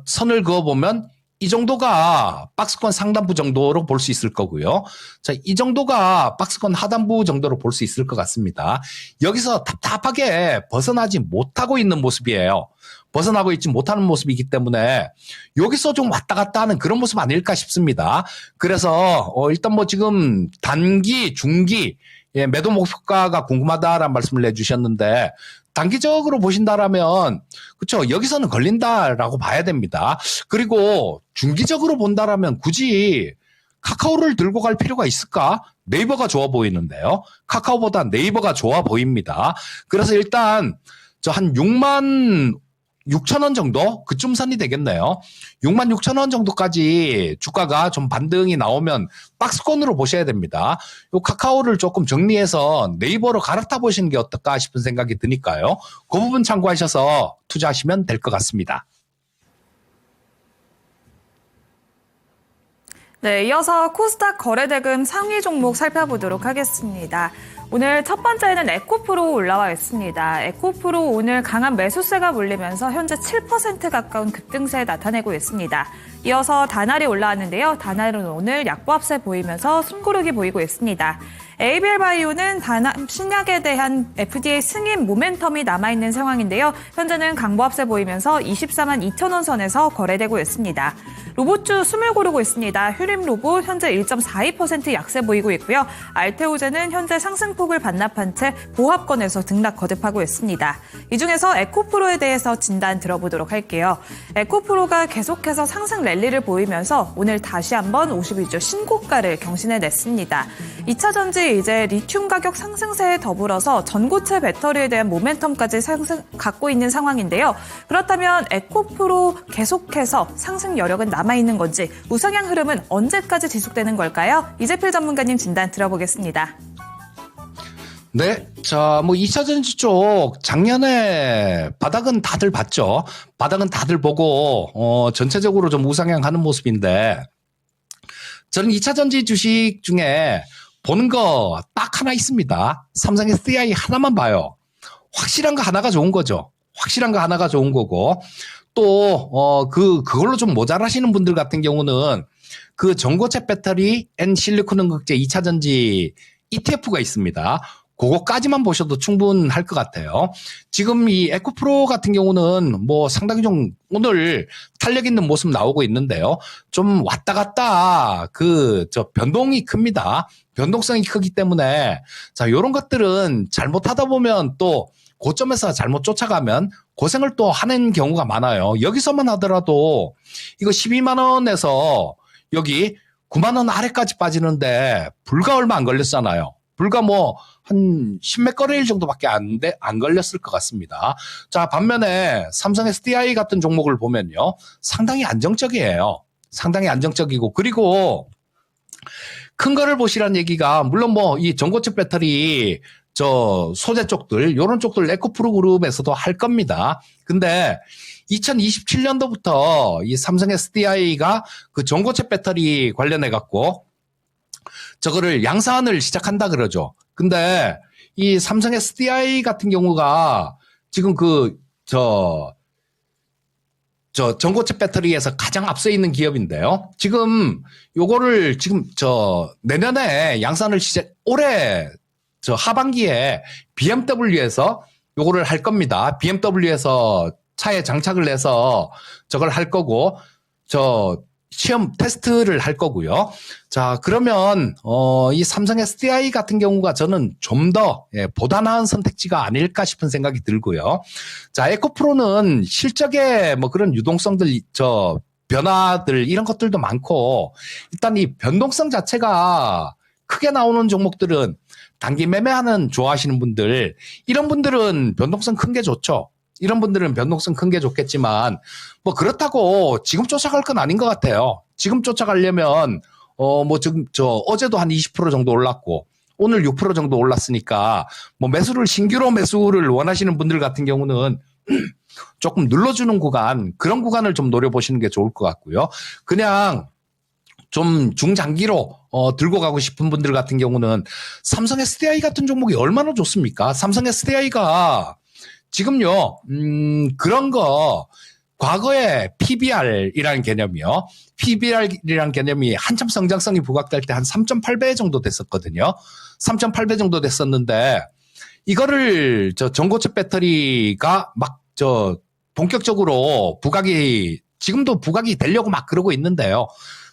선을 그어보면, 이 정도가 박스권 상단부 정도로 볼 수 있을 거고요. 자, 이 정도가 박스권 하단부 정도로 볼 수 있을 것 같습니다. 여기서 답답하게 벗어나지 못하고 있는 모습이에요. 벗어나고 있지 못하는 모습이기 때문에 여기서 좀 왔다 갔다 하는 그런 모습 아닐까 싶습니다. 그래서 일단 뭐 지금 단기, 중기 매도 목표가가 궁금하다라는 말씀을 해주셨는데 단기적으로 보신다라면 그렇죠. 여기서는 걸린다라고 봐야 됩니다. 그리고 중기적으로 본다라면 굳이 카카오를 들고 갈 필요가 있을까? 네이버가 좋아 보이는데요. 카카오보다 네이버가 좋아 보입니다. 그래서 일단 한 66,000원 정도? 그쯤 선이 되겠네요. 66,000원 정도까지 주가가 좀 반등이 나오면 박스권으로 보셔야 됩니다. 요 카카오를 조금 정리해서 네이버로 갈아타 보시는 게 어떨까 싶은 생각이 드니까요. 그 부분 참고하셔서 투자하시면 될 것 같습니다. 네, 이어서 코스닥 거래대금 상위 종목 살펴보도록 하겠습니다. 오늘 첫 번째는 에코프로 올라와 있습니다. 에코프로 오늘 강한 매수세가 몰리면서 현재 7% 가까운 급등세 나타내고 있습니다. 이어서 다날이 올라왔는데요. 다날은 오늘 약보합세 보이면서 숨고르기 보이고 있습니다. ABL 바이오는 신약에 대한 FDA 승인 모멘텀이 남아있는 상황인데요. 현재는 강보합세 보이면서 24만 2천원 선에서 거래되고 있습니다. 로봇주 숨을 고르고 있습니다. 휴림 로봇 현재 1.42% 약세 보이고 있고요. 알테오제는 현재 상승폭을 반납한 채 보합권에서 등락 거듭하고 있습니다. 이 중에서 에코프로에 대해서 진단 들어보도록 할게요. 에코프로가 계속해서 상승 랠리를 보이면서 오늘 다시 한번 51주 신고가를 경신해냈습니다. 2차 전지 이제 리튬 가격 상승세에 더불어서 전고체 배터리에 대한 모멘텀까지 갖고 있는 상황인데요. 그렇다면 에코프로 계속해서 상승 여력은 남아있는 건지 우상향 흐름은 언제까지 지속되는 걸까요? 이재필 전문가님 진단 들어보겠습니다. 네. 자, 2차 전지 쪽 작년에 바닥은 다들 봤죠. 바닥은 다들 보고 전체적으로 좀 우상향 하는 모습인데 저는 2차 전지 주식 중에 보는 거 딱 하나 있습니다. 삼성 SDI 하나만 봐요. 확실한 거 하나가 좋은 거죠. 확실한 거 하나가 좋은 거고 또 그걸로 좀 모자라시는 분들 같은 경우는 그 전고체 배터리 앤 실리콘 응급제 2차 전지 ETF가 있습니다. 그거까지만 보셔도 충분할 것 같아요. 지금 이 에코프로 같은 경우는 상당히 좀 오늘 탄력 있는 모습 나오고 있는데요. 좀 왔다 갔다 변동이 큽니다. 변동성이 크기 때문에 요런 것들은 잘못하다 보면 또 고점에서 잘못 쫓아가면 고생을 또 하는 경우가 많아요. 여기서만 하더라도 이거 12만 원에서 여기 9만 원 아래까지 빠지는데 불과 얼마 안 걸렸잖아요. 불과 한 10몇 거래일 정도밖에 안 걸렸을 것 같습니다. 자, 반면에 삼성 SDI 같은 종목을 보면요. 상당히 안정적이에요. 상당히 안정적이고, 그리고 큰 거를 보시라는 얘기가, 물론 이 전고체 배터리, 소재 쪽들, 요런 쪽들 에코프로 그룹에서도 할 겁니다. 근데 2027년도부터 이 삼성 SDI가 그 전고체 배터리 관련해갖고, 저거를 양산을 시작한다 그러죠. 근데 이 삼성 SDI 같은 경우가 지금 전고체 배터리에서 가장 앞서 있는 기업인데요. 지금 요거를 내년에 양산을 올해 하반기에 BMW에서 요거를 할 겁니다. BMW에서 차에 장착을 해서 저걸 할 거고 시험 테스트를 할 거고요. 자, 그러면 이 삼성 SDI 같은 경우가 저는 좀 더 보다 나은 선택지가 아닐까 싶은 생각이 들고요. 자, 에코프로는 실적에 뭐 그런 유동성들 변화들 이런 것들도 많고 일단 이 변동성 자체가 크게 나오는 종목들은 단기 매매하는 좋아하시는 분들 이런 분들은 변동성 큰 게 좋죠. 이런 분들은 변동성 큰 게 좋겠지만 뭐 그렇다고 지금 쫓아갈 건 아닌 것 같아요. 지금 쫓아가려면 뭐 지금 어제도 한 20% 정도 올랐고 오늘 6% 정도 올랐으니까 뭐 신규로 매수를 원하시는 분들 같은 경우는 조금 눌러주는 구간 그런 구간을 좀 노려보시는 게 좋을 것 같고요. 그냥 좀 중장기로 들고 가고 싶은 분들 같은 경우는 삼성 SDI 같은 종목이 얼마나 좋습니까? 삼성 SDI가 지금요, 그런 거, 과거에 PBR이라는 개념이요. PBR이라는 개념이 한참 성장성이 부각될 때 한 3.8배 정도 됐었거든요. 3.8배 정도 됐었는데, 이거를 전고체 배터리가 본격적으로 지금도 부각이 되려고 막 그러고 있는데요.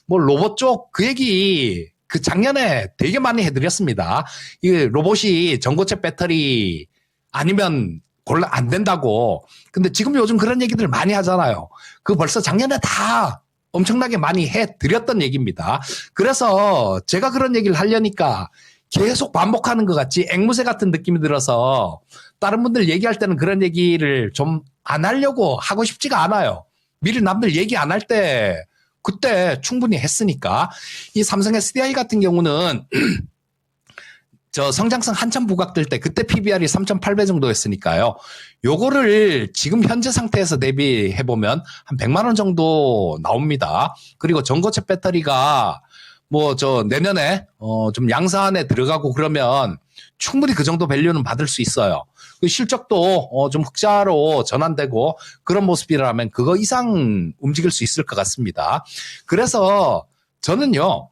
뭐 로봇 쪽 그 얘기, 작년에 되게 많이 해드렸습니다. 이 로봇이 전고체 배터리 아니면 안 된다고. 근데 지금 요즘 그런 얘기들 많이 하잖아요. 벌써 작년에 다 엄청나게 많이 해드렸던 얘기입니다. 그래서 제가 그런 얘기를 하려니까 계속 반복하는 것 같지 앵무새 같은 느낌이 들어서 다른 분들 얘기할 때는 그런 얘기를 좀 안 하려고 하고 싶지가 않아요. 미리 남들 얘기 안 할 때 그때 충분히 했으니까. 이 삼성 SDI 같은 경우는 성장성 한참 부각될 때 그때 PBR이 3.8배 정도 했으니까요. 요거를 지금 현재 상태에서 대비해보면 한 100만 원 정도 나옵니다. 그리고 전고체 배터리가 내년에 좀 양산에 들어가고 그러면 충분히 그 정도 밸류는 받을 수 있어요. 그 실적도 좀 흑자로 전환되고 그런 모습이라면 그거 이상 움직일 수 있을 것 같습니다. 그래서 저는요,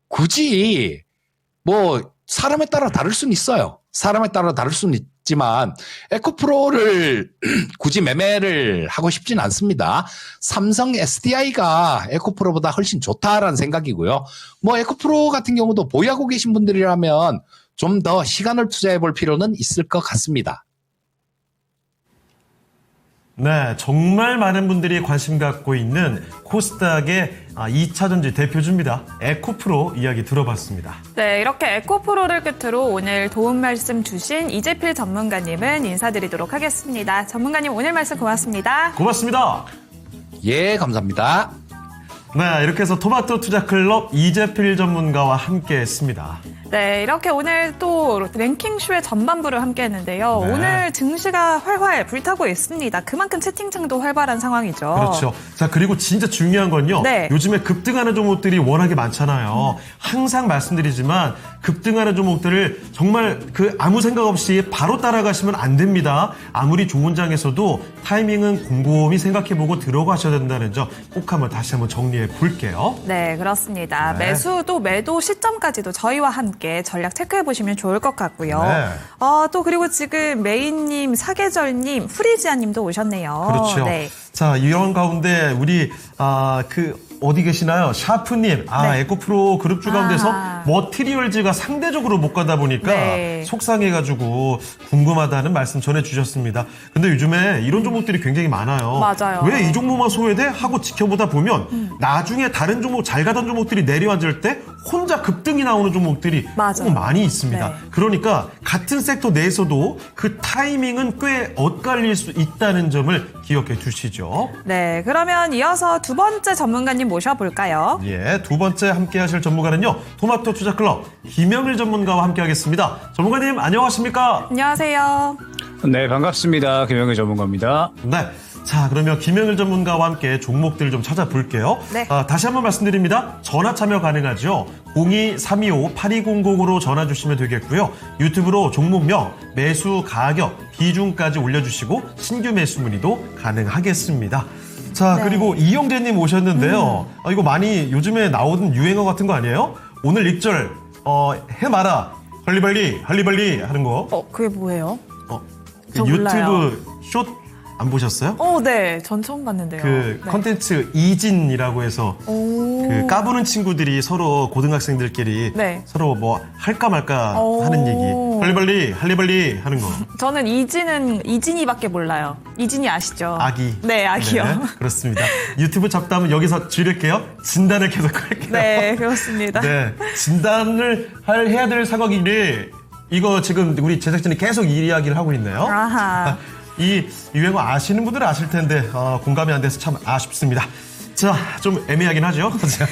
굳이 사람에 따라 다를 수는 있어요. 사람에 따라 다를 수는 있지만 에코프로를 굳이 매매를 하고 싶진 않습니다. 삼성 SDI가 에코프로보다 훨씬 좋다라는 생각이고요. 에코프로 같은 경우도 보유하고 계신 분들이라면 좀 더 시간을 투자해 볼 필요는 있을 것 같습니다. 네, 정말 많은 분들이 관심 갖고 있는 코스닥의 2차전지 대표주입니다. 에코프로 이야기 들어봤습니다. 네, 이렇게 에코프로를 끝으로 오늘 도움 말씀 주신 이재필 전문가님은 인사드리도록 하겠습니다. 전문가님 오늘 말씀 고맙습니다. 고맙습니다. 예, 감사합니다. 네, 이렇게 해서 토마토 투자클럽 이재필 전문가와 함께했습니다. 네, 이렇게 오늘 또 랭킹쇼의 전반부를 함께 했는데요. 네. 오늘 증시가 활활 불타고 있습니다. 그만큼 채팅창도 활발한 상황이죠. 그렇죠. 자, 그리고 진짜 중요한 건요. 네. 요즘에 급등하는 종목들이 워낙에 많잖아요. 항상 말씀드리지만 급등하는 종목들을 정말 아무 생각 없이 바로 따라가시면 안 됩니다. 아무리 좋은 장에서도 타이밍은 곰곰이 생각해보고 들어가셔야 된다는 점 꼭 한번 다시 한번 정리해 볼게요. 네, 그렇습니다. 네. 매수도 매도 시점까지도 저희와 함께 전략 체크해 보시면 좋을 것 같고요. 네. 또 그리고 지금 메인님, 사계절님, 프리지아님도 오셨네요. 그렇죠. 네. 자, 이런 가운데 우리 어디 계시나요? 샤프님, 네. 에코프로 그룹주 가운데서 머티리얼즈가 상대적으로 못 가다 보니까 네. 속상해가지고 궁금하다는 말씀 전해주셨습니다. 근데 요즘에 이런 종목들이 굉장히 많아요. 맞아요. 왜 이 종목만 소외돼? 하고 지켜보다 보면 나중에 다른 종목, 잘 가던 종목들이 내려앉을 때 혼자 급등이 나오는 종목들이 맞아요. 꼭 많이 있습니다. 네. 그러니까 같은 섹터 내에서도 그 타이밍은 꽤 엇갈릴 수 있다는 점을 기억해 두시죠. 네, 그러면 이어서 두 번째 전문가님 모셔볼까요? 예, 두 번째 함께 하실 전문가는요. 토마토 투자클럽 김영일 전문가와 함께 하겠습니다. 전문가님 안녕하십니까? 안녕하세요. 네, 반갑습니다. 김영일 전문가입니다. 네. 자, 그러면 김영일 전문가와 함께 종목들을 좀 찾아볼게요. 네. 다시 한번 말씀드립니다. 전화 참여 가능하죠. 02-325-8200으로 전화 주시면 되겠고요. 유튜브로 종목명, 매수 가격, 비중까지 올려주시고 신규 매수 문의도 가능하겠습니다. 자, 네. 그리고 이영재님 오셨는데요. 이거 많이 요즘에 나오는 유행어 같은 거 아니에요? 오늘 익절 해마라 할리발리 할리발리 하는 거. 그게 뭐예요? 그 저 몰라요. 유튜브 숏 안 보셨어요? 네. 전 처음 봤는데요. 그 네. 컨텐츠 이진이라고 해서 오. 그 까부는 친구들이 서로 고등학생들끼리 네. 서로 뭐 할까 말까 오. 하는 얘기. 빨리빨리 할리빨리 하는 거. 저는 이진이밖에 몰라요. 이진이 아시죠? 아기. 네, 아기요. 네, 그렇습니다. 유튜브 잡담은 여기서 줄일게요. 진단을 계속 할게요. 네, 그렇습니다. 네, 진단을 해야 될 상황인데 이거 지금 우리 제작진이 계속 이 이야기를 하고 있네요. 아하. 이 유행어 아시는 분들은 아실 텐데 공감이 안 돼서 참 아쉽습니다. 자, 좀 애매하긴 하죠. 자,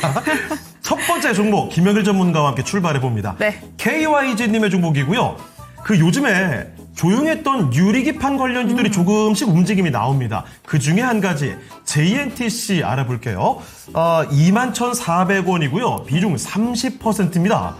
첫 번째 종목 김영일 전문가와 함께 출발해 봅니다. 네. KYG님의 종목이고요. 그 요즘에 조용했던 유리기판 관련주들이 조금씩 움직임이 나옵니다. 그 중에 한 가지 JNTC 알아볼게요. 21,400원이고요. 비중 30%입니다.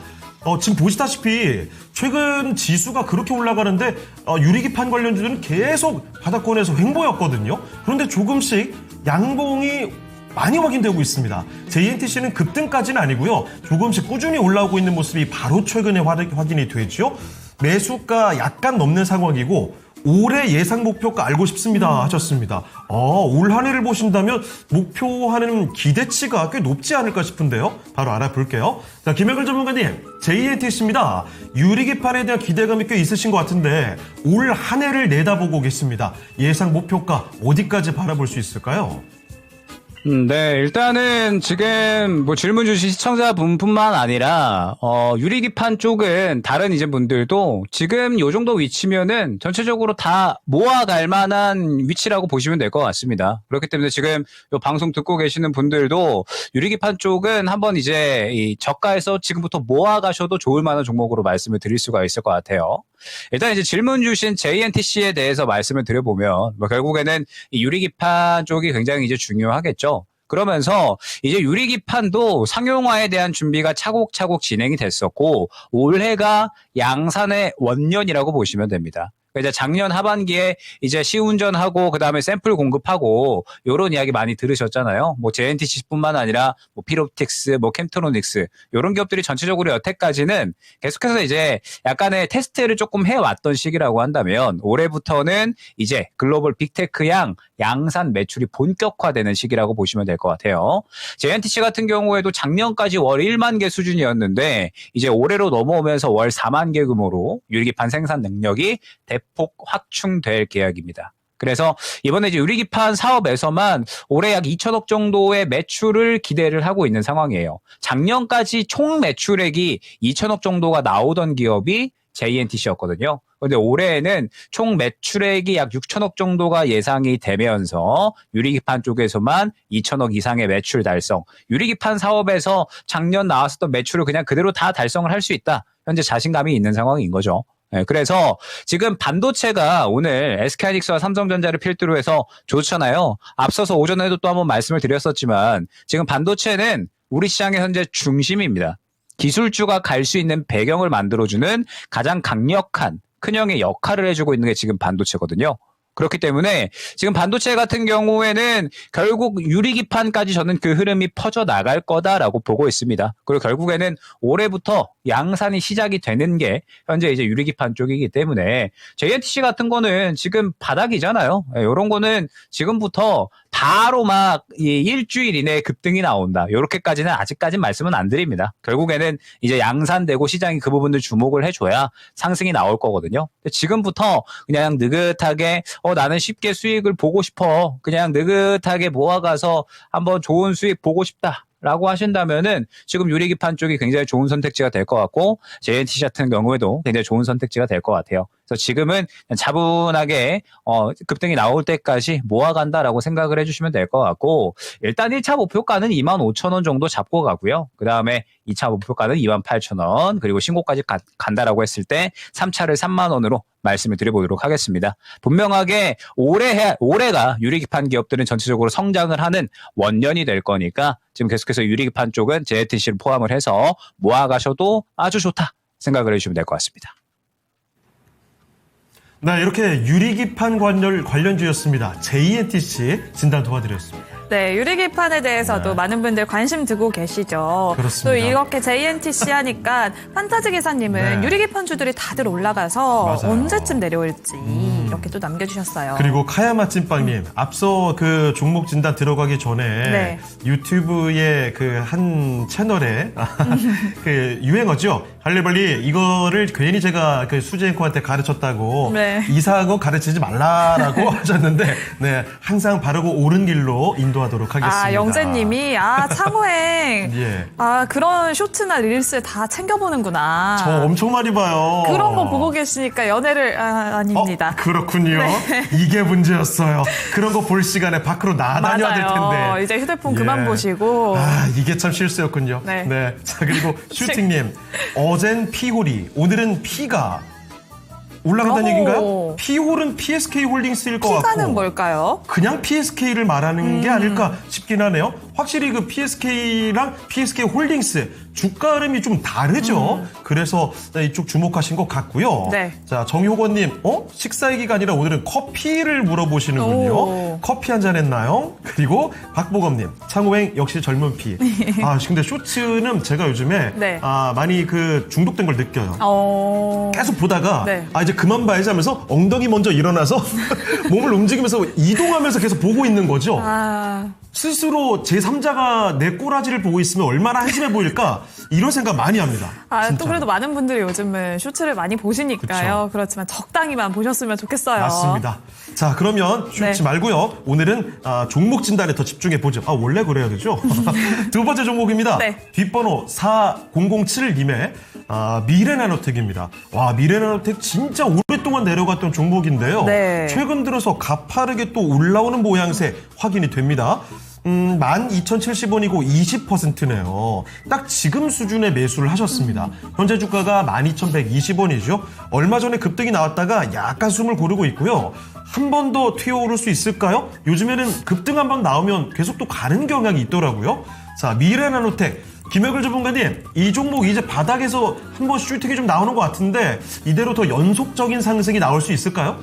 지금 보시다시피 최근 지수가 그렇게 올라가는데 유리기판 관련주들은 계속 바닥권에서 횡보였거든요. 그런데 조금씩 양봉이 많이 확인되고 있습니다. JNTC는 급등까지는 아니고요. 조금씩 꾸준히 올라오고 있는 모습이 바로 최근에 확인이 되죠. 매수가 약간 넘는 상황이고 올해 예상 목표가 알고 싶습니다 하셨습니다. 올 한 해를 보신다면 목표하는 기대치가 꽤 높지 않을까 싶은데요. 바로 알아볼게요. 자, 김영일 전문가님, JNTC입니다. 유리기판에 대한 기대감이 꽤 있으신 것 같은데 올 한 해를 내다보고 계십니다. 예상 목표가 어디까지 바라볼 수 있을까요? 네, 일단은 지금 뭐 질문 주신 시청자분뿐만 아니라 유리기판 쪽은 다른 이제 분들도 지금 요 정도 위치면은 전체적으로 다 모아갈 만한 위치라고 보시면 될 것 같습니다. 그렇기 때문에 지금 요 방송 듣고 계시는 분들도 유리기판 쪽은 한번 이제 이 저가에서 지금부터 모아가셔도 좋을 만한 종목으로 말씀을 드릴 수가 있을 것 같아요. 일단 이제 질문 주신 JNTC에 대해서 말씀을 드려보면 뭐 결국에는 이 유리기판 쪽이 굉장히 이제 중요하겠죠. 그러면서 이제 유리기판도 상용화에 대한 준비가 차곡차곡 진행이 됐었고 올해가 양산의 원년이라고 보시면 됩니다. 이제 작년 하반기에 이제 시운전하고 그다음에 샘플 공급하고 요런 이야기 많이 들으셨잖아요. 뭐 JNTC뿐만 아니라 뭐 필옵틱스, 뭐 캠트로닉스 요런 기업들이 전체적으로 여태까지는 계속해서 이제 약간의 테스트를 조금 해왔던 시기라고 한다면 올해부터는 이제 글로벌 빅테크 양산 매출이 본격화되는 시기라고 보시면 될 것 같아요. JNTC 같은 경우에도 작년까지 월 1만 개 수준이었는데 이제 올해로 넘어오면서 월 4만 개 규모로 유리기판 생산 능력이 대폭 확충될 계획입니다. 그래서 이번에 이제 유리기판 사업에서만 올해 약 2천억 정도의 매출을 기대를 하고 있는 상황이에요. 작년까지 총 매출액이 2천억 정도가 나오던 기업이 JNTC였거든요. 그런데 올해에는 총 매출액이 약 6천억 정도가 예상이 되면서 유리기판 쪽에서만 2천억 이상의 매출 달성. 유리기판 사업에서 작년 나왔었던 매출을 그냥 그대로 다 달성을 할 수 있다. 현재 자신감이 있는 상황인 거죠. 네, 그래서 지금 반도체가 오늘 SK하이닉스와 삼성전자를 필두로 해서 좋잖아요. 앞서서 오전에도 또 한번 말씀을 드렸었지만 지금 반도체는 우리 시장의 현재 중심입니다. 기술주가 갈 수 있는 배경을 만들어주는 가장 강력한 큰형의 역할을 해주고 있는 게 지금 반도체거든요. 그렇기 때문에 지금 반도체 같은 경우에는 결국 유리기판까지 저는 그 흐름이 퍼져나갈 거다라고 보고 있습니다. 그리고 결국에는 올해부터 양산이 시작이 되는 게 현재 이제 유리기판 쪽이기 때문에 JNTC 같은 거는 지금 바닥이잖아요. 이런 거는 지금부터 바로 막 일주일 이내에 급등이 나온다. 이렇게까지는 아직까지는 말씀은 안 드립니다. 결국에는 이제 양산되고 시장이 그 부분들 주목을 해줘야 상승이 나올 거거든요. 근데 지금부터 그냥 느긋하게 나는 쉽게 수익을 보고 싶어. 그냥 느긋하게 모아가서 한번 좋은 수익 보고 싶다. 라고 하신다면은 지금 유리기판 쪽이 굉장히 좋은 선택지가 될 것 같고 JNTC 같은 경우에도 굉장히 좋은 선택지가 될 것 같아요. 그래서 지금은 차분하게 급등이 나올 때까지 모아간다라고 생각을 해주시면 될 것 같고 일단 1차 목표가는 25,000원 정도 잡고 가고요. 그 다음에 2차 목표가는 28,000원 그리고 신고까지 간다라고 했을 때 3차를 3만 원으로 말씀을 드려보도록 하겠습니다. 분명하게 올해가 유리기판 기업들은 전체적으로 성장을 하는 원년이 될 거니까 지금 계속해서 유리기판 쪽은 JNTC를 포함을 해서 모아가셔도 아주 좋다 생각을 해주시면 될 것 같습니다. 네, 이렇게 유리기판 관련주였습니다. JNTC 진단 도와드렸습니다. 네, 유리기판에 대해서도 많은 분들 관심 두고 계시죠. 그렇습니다. 또 이렇게 JNTC 하니까 판타지 기사님은 네. 유리기판 주들이 다들 올라가서 맞아요. 언제쯤 내려올지 이렇게 또 남겨주셨어요. 그리고 카야맛찐빵님 앞서 그 종목 진단 들어가기 전에 네. 유튜브의 그 한 채널에 그 유행어죠. 할리벌리 이거를 괜히 제가 그 수지 앵커한테 가르쳤다고 네. 이상한 거 가르치지 말라라고 하셨는데 네 항상 바르고 옳은 길로 인도하도록 하겠습니다. 아, 영재님이, 창호행. 예. 그런 쇼트나 릴스 다 챙겨보는구나. 저 엄청 많이 봐요. 그런 거 보고 계시니까 연애를, 아닙니다. 그렇군요. 이게 문제였어요. 그런 거 볼 시간에 밖으로 나다녀야 될 텐데. 맞아요. 이제 휴대폰 그만 예. 보시고. 이게 참 실수였군요. 네. 자, 그리고 슈팅님. 어젠 피홀이, 오늘은 피가 올라간다는 오. 얘기인가요? 피홀은 PSK 홀딩스일 것 같고. 피가는 뭘까요? 그냥 PSK를 말하는 게 아닐까 싶긴 하네요. 확실히 그 PSK랑 PSK 홀딩스 주가 흐름이 좀 다르죠. 그래서 이쪽 주목하신 것 같고요. 네. 자, 정효건님, 식사 얘기가 아니라 오늘은 커피를 물어보시는군요. 오. 커피 한잔 했나요? 그리고 박보검님, 창호행 역시 젊은 피. 근데 쇼츠는 제가 요즘에 네. 많이 그 중독된 걸 느껴요. 계속 보다가 네. 이제 그만 봐야지 하면서 엉덩이 먼저 일어나서 몸을 움직이면서 이동하면서 계속 보고 있는 거죠. 스스로 제3자가 내 꼬라지를 보고 있으면 얼마나 한심해 보일까 이런 생각 많이 합니다. 또 진짜. 그래도 많은 분들이 요즘은 쇼츠를 많이 보시니까요. 그쵸. 그렇지만 적당히만 보셨으면 좋겠어요. 맞습니다. 자, 그러면 쇼츠 네. 말고요. 오늘은 종목 진단에 더 집중해 보죠. 원래 그래야 되죠. 두 번째 종목입니다. 네. 뒷번호 4007님의 미래나노텍입니다. 와, 미래나노텍 진짜 오랫동안 내려갔던 종목인데요. 네. 최근 들어서 가파르게 또 올라오는 모양새 확인이 됩니다. 12,070원이고 20%네요. 딱 지금 수준의 매수를 하셨습니다. 현재 주가가 12,120원이죠. 얼마 전에 급등이 나왔다가 약간 숨을 고르고 있고요. 한 번 더 튀어오를 수 있을까요? 요즘에는 급등 한 번 나오면 계속 또 가는 경향이 있더라고요. 자, 미래나노텍. 김혁일 전문가님, 이 종목 이제 바닥에서 한번 슈팅이 좀 나오는 것 같은데 이대로 더 연속적인 상승이 나올 수 있을까요?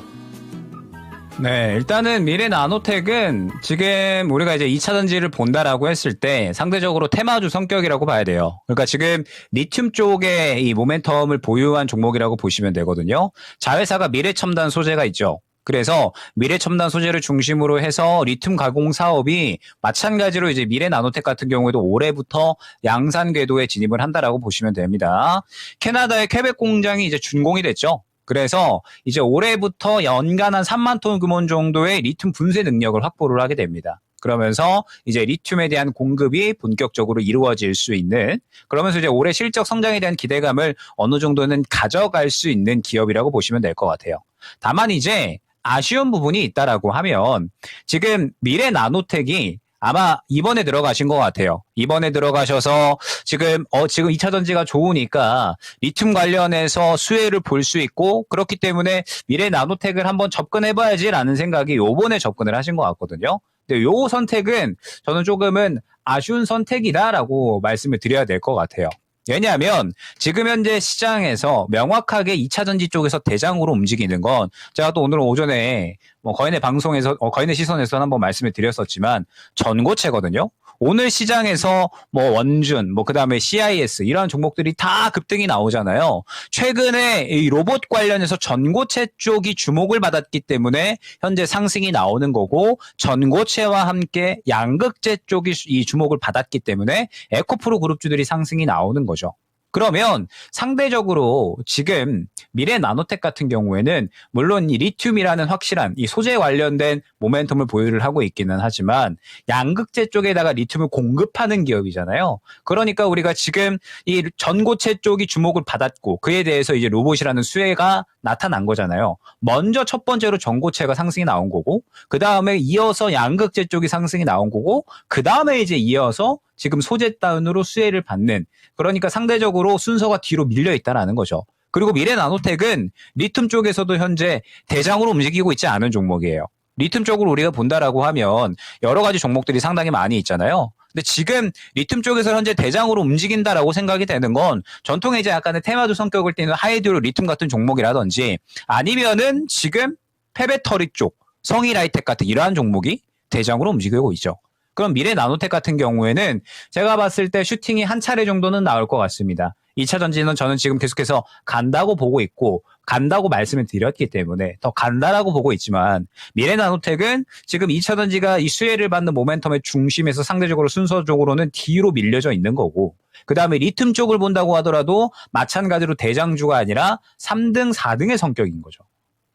네, 일단은 미래 나노텍은 지금 우리가 이제 2차 전지를 본다라고 했을 때 상대적으로 테마주 성격이라고 봐야 돼요. 그러니까 지금 리튬 쪽에 이 모멘텀을 보유한 종목이라고 보시면 되거든요. 자회사가 미래첨단 소재가 있죠. 그래서 미래첨단 소재를 중심으로 해서 리튬 가공 사업이 마찬가지로 이제 미래 나노텍 같은 경우에도 올해부터 양산 궤도에 진입을 한다라고 보시면 됩니다. 캐나다의 퀘벡 공장이 이제 준공이 됐죠. 그래서 이제 올해부터 연간 한 3만 톤 규모 정도의 리튬 분쇄 능력을 확보를 하게 됩니다. 그러면서 이제 리튬에 대한 공급이 본격적으로 이루어질 수 있는, 그러면서 이제 올해 실적 성장에 대한 기대감을 어느 정도는 가져갈 수 있는 기업이라고 보시면 될 것 같아요. 다만 이제 아쉬운 부분이 있다라고 하면 지금 미래 나노텍이 아마 이번에 들어가신 것 같아요. 이번에 들어가셔서 지금 2차 전지가 좋으니까 리튬 관련해서 수혜를 볼 수 있고 그렇기 때문에 미래 나노텍을 한번 접근해봐야지라는 생각이 요번에 접근을 하신 것 같거든요. 근데 요 선택은 저는 조금은 아쉬운 선택이다라고 말씀을 드려야 될 것 같아요. 왜냐하면 지금 현재 시장에서 명확하게 2차 전지 쪽에서 대장으로 움직이는 건 제가 또 오늘 오전에 거인의 방송에서 거인의 시선에서 한번 말씀을 드렸었지만 전고체거든요. 오늘 시장에서 원준, 그다음에 CIS 이런 종목들이 다 급등이 나오잖아요. 최근에 이 로봇 관련해서 전고체 쪽이 주목을 받았기 때문에 현재 상승이 나오는 거고, 전고체와 함께 양극재 쪽이 이 주목을 받았기 때문에 에코프로 그룹주들이 상승이 나오는 거죠. 그러면 상대적으로 지금 미래 나노텍 같은 경우에는 물론 이 리튬이라는 확실한 이 소재 관련된 모멘텀을 보유를 하고 있기는 하지만 양극재 쪽에다가 리튬을 공급하는 기업이잖아요. 그러니까 우리가 지금 이 전고체 쪽이 주목을 받았고 그에 대해서 이제 로봇이라는 수혜가 나타난 거잖아요. 먼저 첫 번째로 전고체가 상승이 나온 거고, 그 다음에 이어서 양극재 쪽이 상승이 나온 거고, 그 다음에 이제 이어서 지금 소재 다운으로 수혜를 받는, 그러니까 상대적으로 순서가 뒤로 밀려 있다라는 거죠. 그리고 미래 나노텍은 리튬 쪽에서도 현재 대장으로 움직이고 있지 않은 종목이에요. 리튬 쪽으로 우리가 본다라고 하면 여러 가지 종목들이 상당히 많이 있잖아요. 근데 지금 리튬 쪽에서 현재 대장으로 움직인다라고 생각이 되는 건 전통의 이제 약간의 테마주 성격을 띠는 하이드로 리튬 같은 종목이라든지 아니면은 지금 폐배터리 쪽, 성일하이텍 같은 이러한 종목이 대장으로 움직이고 있죠. 그럼 미래 나노텍 같은 경우에는 제가 봤을 때 슈팅이 한 차례 정도는 나올 것 같습니다. 2차 전지는 저는 지금 계속해서 간다고 보고 있고 간다고 말씀을 드렸기 때문에 더 간다라고 보고 있지만 미래나노텍은 지금 2차 전지가 이 수혜를 받는 모멘텀의 중심에서 상대적으로 순서적으로는 뒤로 밀려져 있는 거고 그 다음에 리튬 쪽을 본다고 하더라도 마찬가지로 대장주가 아니라 3등, 4등의 성격인 거죠.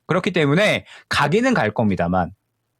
그렇기 때문에 가기는 갈 겁니다만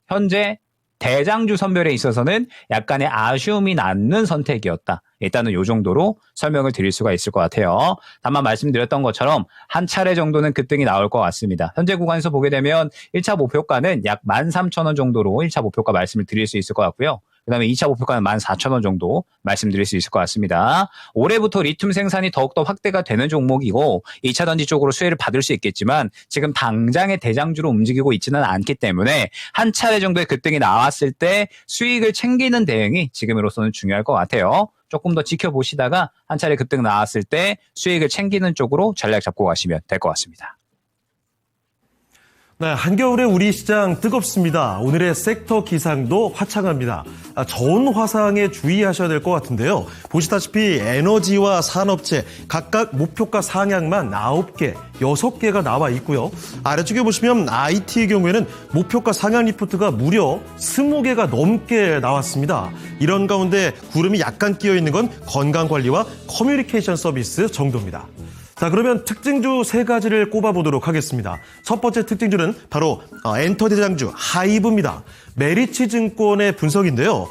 현재 대장주 선별에 있어서는 약간의 아쉬움이 남는 선택이었다. 일단은 이 정도로 설명을 드릴 수가 있을 것 같아요. 다만 말씀드렸던 것처럼 한 차례 정도는 급등이 나올 것 같습니다. 현재 구간에서 보게 되면 1차 목표가는 약 13,000원 정도로 1차 목표가 말씀을 드릴 수 있을 것 같고요. 그 다음에 2차 목표가는 14,000원 정도 말씀드릴 수 있을 것 같습니다. 올해부터 리튬 생산이 더욱더 확대가 되는 종목이고 2차 전지 쪽으로 수혜를 받을 수 있겠지만 지금 당장의 대장주로 움직이고 있지는 않기 때문에 한 차례 정도의 급등이 나왔을 때 수익을 챙기는 대응이 지금으로서는 중요할 것 같아요. 조금 더 지켜보시다가 한 차례 급등 나왔을 때 수익을 챙기는 쪽으로 전략 잡고 가시면 될 것 같습니다. 네, 한겨울에 우리 시장 뜨겁습니다. 오늘의 섹터 기상도 화창합니다. 저온 화상에 주의하셔야 될 것 같은데요. 보시다시피 에너지와 산업재 각각 목표가 상향만 9개, 6개가 나와 있고요. 아래쪽에 보시면 IT의 경우에는 목표가 상향 리포트가 무려 20개가 넘게 나왔습니다. 이런 가운데 구름이 약간 끼어 있는 건 건강관리와 커뮤니케이션 서비스 정도입니다. 자, 그러면 특징주 3가지를 꼽아보도록 하겠습니다. 첫 번째 특징주는 바로 엔터 대장주 하이브입니다. 메리츠 증권의 분석인데요.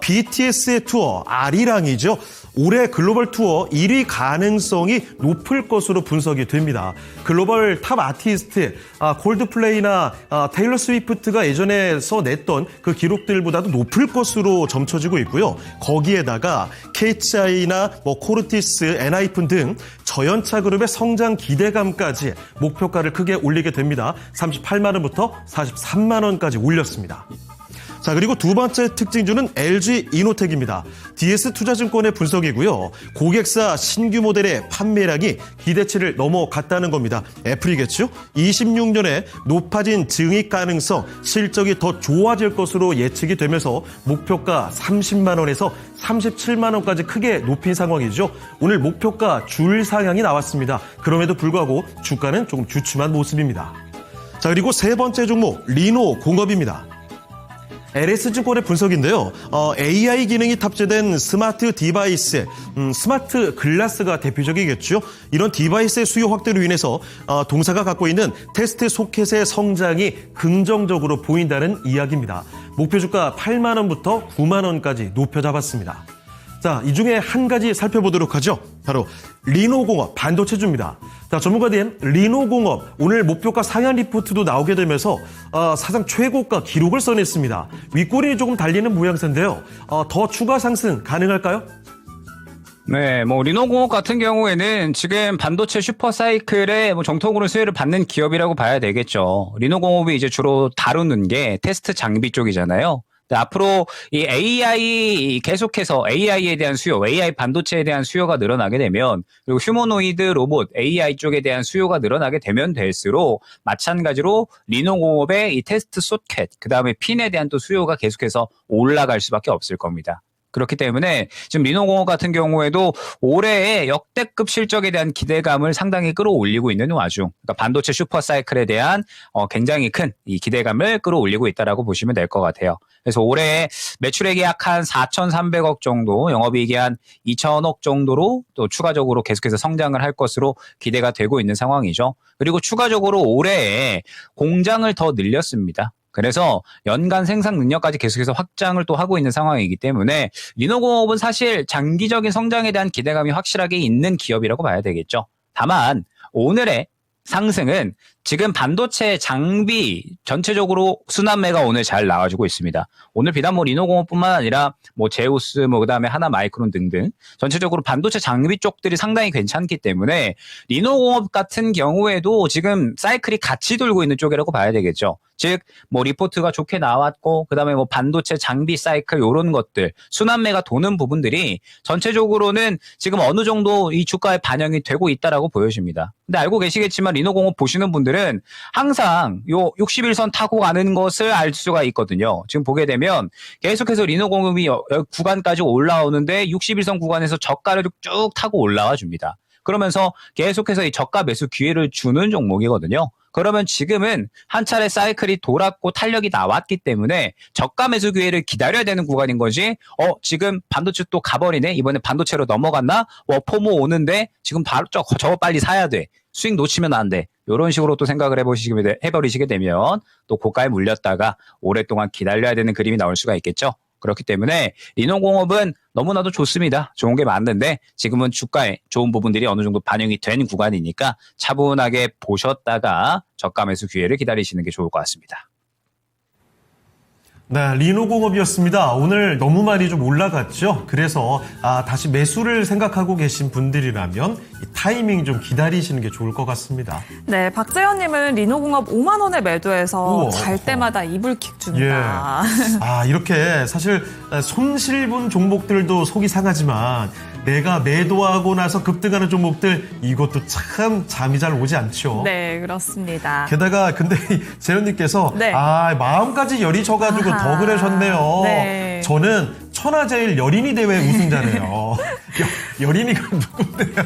BTS의 투어 아리랑이죠. 올해 글로벌 투어 1위 가능성이 높을 것으로 분석이 됩니다. 글로벌 탑 아티스트 콜드플레이나 테일러 스위프트가 예전에서 냈던 그 기록들보다도 높을 것으로 점쳐지고 있고요. 거기에다가 KHI나 코르티스, 엔하이픈 등 저연차 그룹의 성장 기대감까지 목표가를 크게 올리게 됩니다. 38만 원부터 43만 원까지 올렸습니다. 자, 그리고 두 번째 특징주는 LG 이노텍입니다. DS투자증권의 분석이고요. 고객사 신규 모델의 판매량이 기대치를 넘어갔다는 겁니다. 애플이겠죠? 26년에 높아진 증익 가능성, 실적이 더 좋아질 것으로 예측이 되면서 목표가 30만 원에서 37만 원까지 크게 높인 상황이죠. 오늘 목표가 줄 상향이 나왔습니다. 그럼에도 불구하고 주가는 조금 주춤한 모습입니다. 자, 그리고 세 번째 종목 리노공업입니다. LS증권의 분석인데요. AI 기능이 탑재된 스마트 디바이스, 스마트 글라스가 대표적이겠죠. 이런 디바이스의 수요 확대로 인해서 동사가 갖고 있는 테스트 소켓의 성장이 긍정적으로 보인다는 이야기입니다. 목표 주가 8만 원부터 9만 원까지 높여 잡았습니다. 자, 이 중에 한 가지 살펴보도록 하죠. 바로 리노공업 반도체주입니다. 자, 전문가님, 리노공업 오늘 목표가 상향 리포트도 나오게 되면서 사상 최고가 기록을 써냈습니다. 윗꼬리 조금 달리는 모양새인데요. 더 추가 상승 가능할까요? 네, 리노공업 같은 경우에는 지금 반도체 슈퍼사이클에 정통으로 수혜를 받는 기업이라고 봐야 되겠죠. 리노공업이 이제 주로 다루는 게 테스트 장비 쪽이잖아요. 앞으로 이 AI 계속해서 AI에 대한 수요, AI 반도체에 대한 수요가 늘어나게 되면 그리고 휴머노이드 로봇 AI 쪽에 대한 수요가 늘어나게 되면 될수록 마찬가지로 리노공업의 이 테스트 소켓, 그다음에 핀에 대한 또 수요가 계속해서 올라갈 수밖에 없을 겁니다. 그렇기 때문에 지금 리노공업 같은 경우에도 올해의 역대급 실적에 대한 기대감을 상당히 끌어올리고 있는 와중, 그러니까 반도체 슈퍼사이클에 대한 굉장히 큰 이 기대감을 끌어올리고 있다라고 보시면 될 것 같아요. 그래서 올해 매출액이 약 한 4,300억 정도, 영업이익이 한 2,000억 정도로 또 추가적으로 계속해서 성장을 할 것으로 기대가 되고 있는 상황이죠. 그리고 추가적으로 올해에 공장을 더 늘렸습니다. 그래서 연간 생산 능력까지 계속해서 확장을 또 하고 있는 상황이기 때문에 리노공업은 사실 장기적인 성장에 대한 기대감이 확실하게 있는 기업이라고 봐야 되겠죠. 다만 오늘의 상승은 지금 반도체 장비 전체적으로 순환매가 오늘 잘 나와주고 있습니다. 오늘 비단 리노공업뿐만 아니라 제우스 그다음에 하나마이크론 등등 전체적으로 반도체 장비 쪽들이 상당히 괜찮기 때문에 리노공업 같은 경우에도 지금 사이클이 같이 돌고 있는 쪽이라고 봐야 되겠죠. 즉 리포트가 좋게 나왔고 그다음에 반도체 장비 사이클 이런 것들 순환매가 도는 부분들이 전체적으로는 지금 어느 정도 이 주가에 반영이 되고 있다라고 보여집니다. 근데 알고 계시겠지만 리노공업 보시는 분들은 항상 요 61선 타고 가는 것을 알 수가 있거든요. 지금 보게 되면 계속해서 리노공업이 구간까지 올라오는데 61선 구간에서 저가를 쭉 타고 올라와 줍니다. 그러면서 계속해서 이 저가 매수 기회를 주는 종목이거든요. 그러면 지금은 한 차례 사이클이 돌았고 탄력이 나왔기 때문에 저가 매수 기회를 기다려야 되는 구간인 거지. 지금 반도체 또 가버리네. 이번에 반도체로 넘어갔나? 포모 오는데 지금 바로 저거 빨리 사야 돼. 수익 놓치면 안 돼. 이런 식으로 또 생각을 해버리시게 되면 또 고가에 물렸다가 오랫동안 기다려야 되는 그림이 나올 수가 있겠죠. 그렇기 때문에 리노공업은 너무나도 좋습니다. 좋은 게 맞는데 지금은 주가에 좋은 부분들이 어느 정도 반영이 된 구간이니까 차분하게 보셨다가 저가 매수 기회를 기다리시는 게 좋을 것 같습니다. 네, 리노공업이었습니다. 오늘 너무 많이 좀 올라갔죠. 그래서 다시 매수를 생각하고 계신 분들이라면 이 타이밍 좀 기다리시는 게 좋을 것 같습니다. 네, 박재현님은 리노공업 5만 원에 매도해서 우와. 잘 때마다 이불킥 줍니다. 이렇게 사실 손실분 종목들도 속이 상하지만 내가 매도하고 나서 급등하는 종목들 이것도 참 잠이 잘 오지 않죠. 네, 그렇습니다. 게다가 근데 재현님께서 네. 마음까지 열이 져가지고 아하. 더 그러셨네요. 네. 저는 천하제일 여린이 대회 우승자네요. 여린이가 누군데요?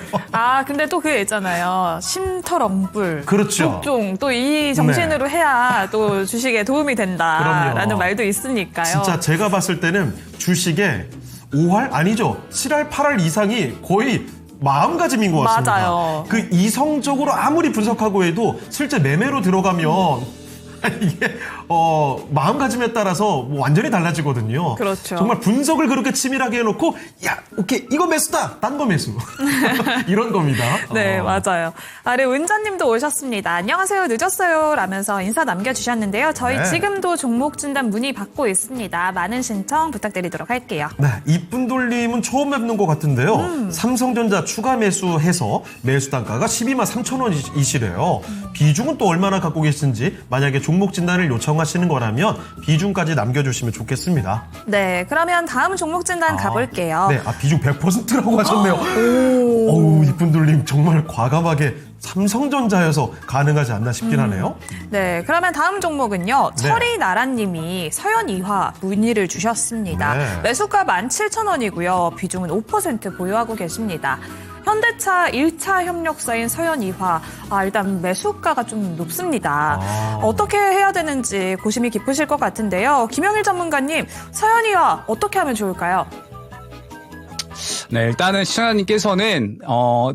근데 또 그게 있잖아요. 심터럼불. 그렇죠. 독종. 또 이 정신으로 해야 또 주식에 도움이 된다라는 그럼요. 말도 있으니까요. 진짜 제가 봤을 때는 주식에 5할? 아니죠. 7할, 8할 이상이 거의 마음가짐인 것 같습니다. 맞아요. 그 이성적으로 아무리 분석하고 해도 실제 매매로 들어가면 이게 마음가짐에 따라서 뭐 완전히 달라지거든요. 그렇죠. 정말 분석을 그렇게 치밀하게 해놓고 오케이 이거 매수다 딴 거 매수 이런 겁니다. 네, 맞아요. 네, 은자님도 오셨습니다. 안녕하세요. 늦었어요. 라면서 인사 남겨주셨는데요. 저희 네. 지금도 종목 진단 문의 받고 있습니다. 많은 신청 부탁드리도록 할게요. 네, 이쁜 돌림은 처음 뵙는 것 같은데요. 삼성전자 추가 매수해서 매수 단가가 12만 3천 원이시래요. 비중은 또 얼마나 갖고 계신지 만약에 종목 진단을 요청하시는 거라면 비중까지 남겨주시면 좋겠습니다. 네, 그러면 다음 종목 진단 가볼게요. 네, 비중 100%라고 하셨네요. 어우, 이쁜 돌림 정말 과감하게 삼성전자여서 가능하지 않나 싶긴 하네요. 네, 그러면 다음 종목은요. 네. 철이나라님이 서현이화 문의를 주셨습니다. 네. 매수가 17,000원이고요. 비중은 5% 보유하고 계십니다. 현대차 1차 협력사인 서현이화, 일단 매수가가 좀 높습니다. 어떻게 해야 되는지 고심이 깊으실 것 같은데요. 김영일 전문가님, 서현이화 어떻게 하면 좋을까요? 네, 일단은 시청자님께서는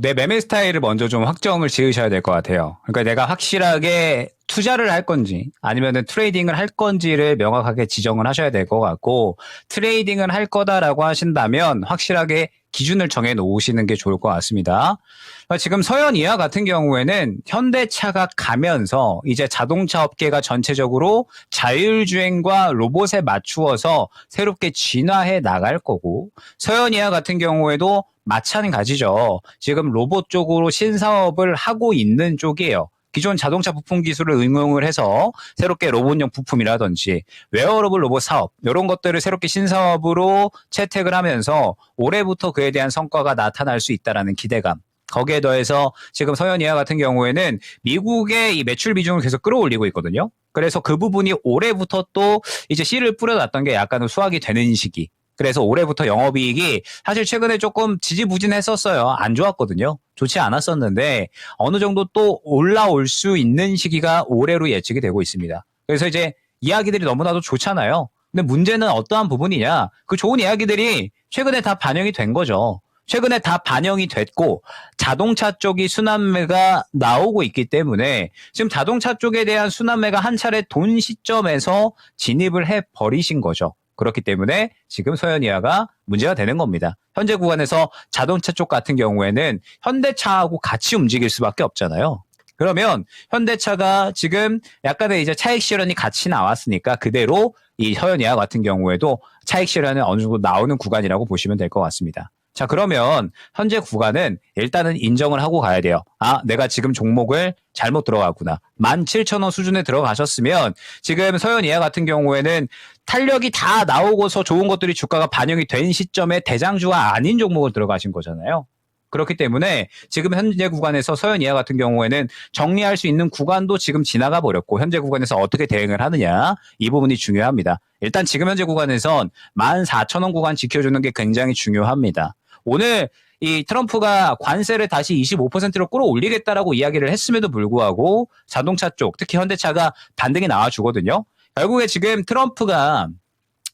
내 매매 스타일을 먼저 좀 확정을 지으셔야 될 것 같아요. 그러니까 내가 확실하게 투자를 할 건지 아니면은 트레이딩을 할 건지를 명확하게 지정을 하셔야 될 것 같고, 트레이딩을 할 거다라고 하신다면 확실하게 기준을 정해 놓으시는 게 좋을 것 같습니다. 지금 서현이와 같은 경우에는 현대차가 가면서 이제 자동차 업계가 전체적으로 자율주행과 로봇에 맞추어서 새롭게 진화해 나갈 거고, 서현이와 같은 경우에도 마찬가지죠. 지금 로봇 쪽으로 신사업을 하고 있는 쪽이에요. 기존 자동차 부품 기술을 응용을 해서 새롭게 로봇용 부품이라든지 웨어러블 로봇 사업 이런 것들을 새롭게 신사업으로 채택을 하면서 올해부터 그에 대한 성과가 나타날 수 있다라는 기대감, 거기에 더해서 지금 서현이와 같은 경우에는 미국의 이 매출 비중을 계속 끌어올리고 있거든요. 그래서 그 부분이 올해부터 또 이제 씨를 뿌려놨던 게 약간은 수확이 되는 시기. 그래서 올해부터 영업이익이 사실 최근에 조금 지지부진했었어요. 안 좋았거든요. 좋지 않았었는데 어느 정도 또 올라올 수 있는 시기가 올해로 예측이 되고 있습니다. 그래서 이제 이야기들이 너무나도 좋잖아요. 근데 문제는 어떠한 부분이냐. 그 좋은 이야기들이 최근에 다 반영이 된 거죠. 최근에 다 반영이 됐고 자동차 쪽이 순환매가 나오고 있기 때문에 지금 자동차 쪽에 대한 순환매가 한 차례 돈 시점에서 진입을 해버리신 거죠. 그렇기 때문에 지금 서현이화가 문제가 되는 겁니다. 현재 구간에서 자동차 쪽 같은 경우에는 현대차하고 같이 움직일 수밖에 없잖아요. 그러면 현대차가 지금 약간의 이제 차익 실현이 같이 나왔으니까 그대로 이 서현이화 같은 경우에도 차익 실현이 어느 정도 나오는 구간이라고 보시면 될 것 같습니다. 자, 그러면 현재 구간은 일단은 인정을 하고 가야 돼요. 내가 지금 종목을 잘못 들어갔구나. 17,000원 수준에 들어가셨으면 지금 서현이화 같은 경우에는 탄력이 다 나오고서 좋은 것들이 주가가 반영이 된 시점에 대장주가 아닌 종목을 들어가신 거잖아요. 그렇기 때문에 지금 현재 구간에서 서현이화 같은 경우에는 정리할 수 있는 구간도 지금 지나가 버렸고 현재 구간에서 어떻게 대응을 하느냐, 이 부분이 중요합니다. 일단 지금 현재 구간에선 14,000원 구간 지켜주는 게 굉장히 중요합니다. 오늘 이 트럼프가 관세를 다시 25%로 끌어올리겠다라고 이야기를 했음에도 불구하고 자동차 쪽, 특히 현대차가 반등이 나와주거든요. 결국에 지금 트럼프가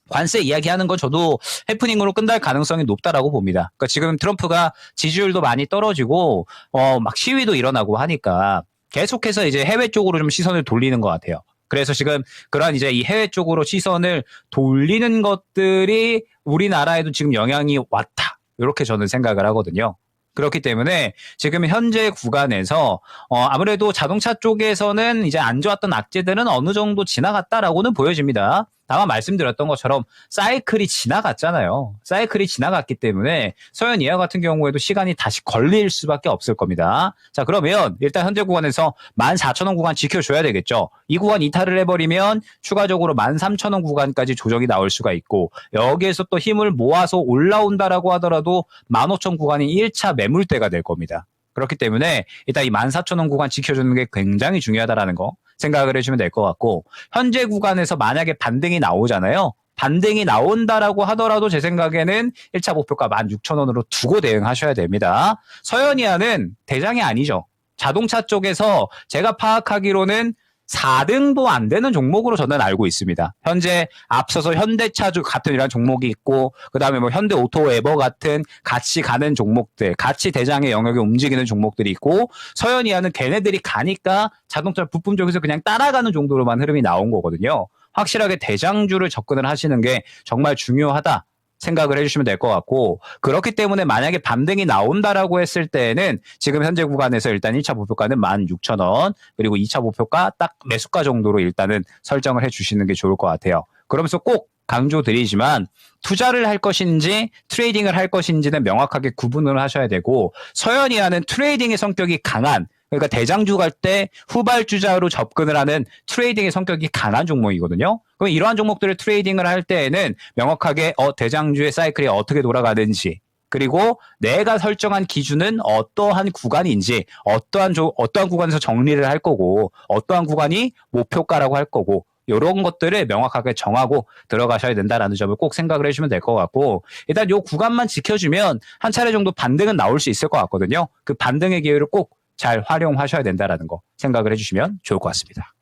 관세 이야기하는 건 저도 해프닝으로 끝날 가능성이 높다라고 봅니다. 그러니까 지금 트럼프가 지지율도 많이 떨어지고 막 시위도 일어나고 하니까 계속해서 이제 해외 쪽으로 좀 시선을 돌리는 것 같아요. 그래서 지금 그러한 이제 이 해외 쪽으로 시선을 돌리는 것들이 우리나라에도 지금 영향이 왔다. 이렇게 저는 생각을 하거든요. 그렇기 때문에 지금 현재 구간에서 아무래도 자동차 쪽에서는 이제 안 좋았던 악재들은 어느 정도 지나갔다라고는 보여집니다. 다만 말씀드렸던 것처럼 사이클이 지나갔잖아요. 사이클이 지나갔기 때문에 서현 이하 같은 경우에도 시간이 다시 걸릴 수밖에 없을 겁니다. 자, 그러면 일단 현재 구간에서 14,000원 구간 지켜줘야 되겠죠. 이 구간 이탈을 해버리면 추가적으로 13,000원 구간까지 조정이 나올 수가 있고 여기에서 또 힘을 모아서 올라온다라고 하더라도 15,000 구간이 1차 매물대가 될 겁니다. 그렇기 때문에 일단 이 14,000원 구간 지켜주는 게 굉장히 중요하다라는 거 생각을 해주면 될 것 같고 현재 구간에서 만약에 반등이 나오잖아요. 반등이 나온다라고 하더라도 제 생각에는 1차 목표가 16,000원으로 두고 대응하셔야 됩니다. 서현이아는 대장이 아니죠. 자동차 쪽에서 제가 파악하기로는 4등도 안 되는 종목으로 저는 알고 있습니다. 현재 앞서서 현대차 같은 이런 종목이 있고 그다음에 뭐 현대오토에버 같은 같이 가는 종목들, 같이 대장의 영역에 움직이는 종목들이 있고 서현이아는 걔네들이 가니까 자동차 부품 쪽에서 그냥 따라가는 정도로만 흐름이 나온 거거든요. 확실하게 대장주를 접근을 하시는 게 정말 중요하다. 생각을 해주시면 될 것 같고 그렇기 때문에 만약에 반등이 나온다라고 했을 때는 지금 현재 구간에서 일단 1차 목표가는 16,000원 그리고 2차 목표가 딱 매수가 정도로 일단은 설정을 해주시는 게 좋을 것 같아요. 그러면서 꼭 강조드리지만 투자를 할 것인지 트레이딩을 할 것인지는 명확하게 구분을 하셔야 되고 서현이아는 트레이딩의 성격이 강한 그러니까 대장주 갈 때 후발주자로 접근을 하는 트레이딩의 성격이 강한 종목이거든요. 그럼 이러한 종목들을 트레이딩을 할 때에는 명확하게 대장주의 사이클이 어떻게 돌아가는지 그리고 내가 설정한 기준은 어떠한 구간인지 어떠한 구간에서 정리를 할 거고 어떠한 구간이 목표가라고 할 거고 이런 것들을 명확하게 정하고 들어가셔야 된다라는 점을 꼭 생각을 해주시면 될 것 같고 일단 이 구간만 지켜주면 한 차례 정도 반등은 나올 수 있을 것 같거든요. 그 반등의 기회를 꼭 잘 활용하셔야 된다라는 거 생각을 해주시면 좋을 것 같습니다.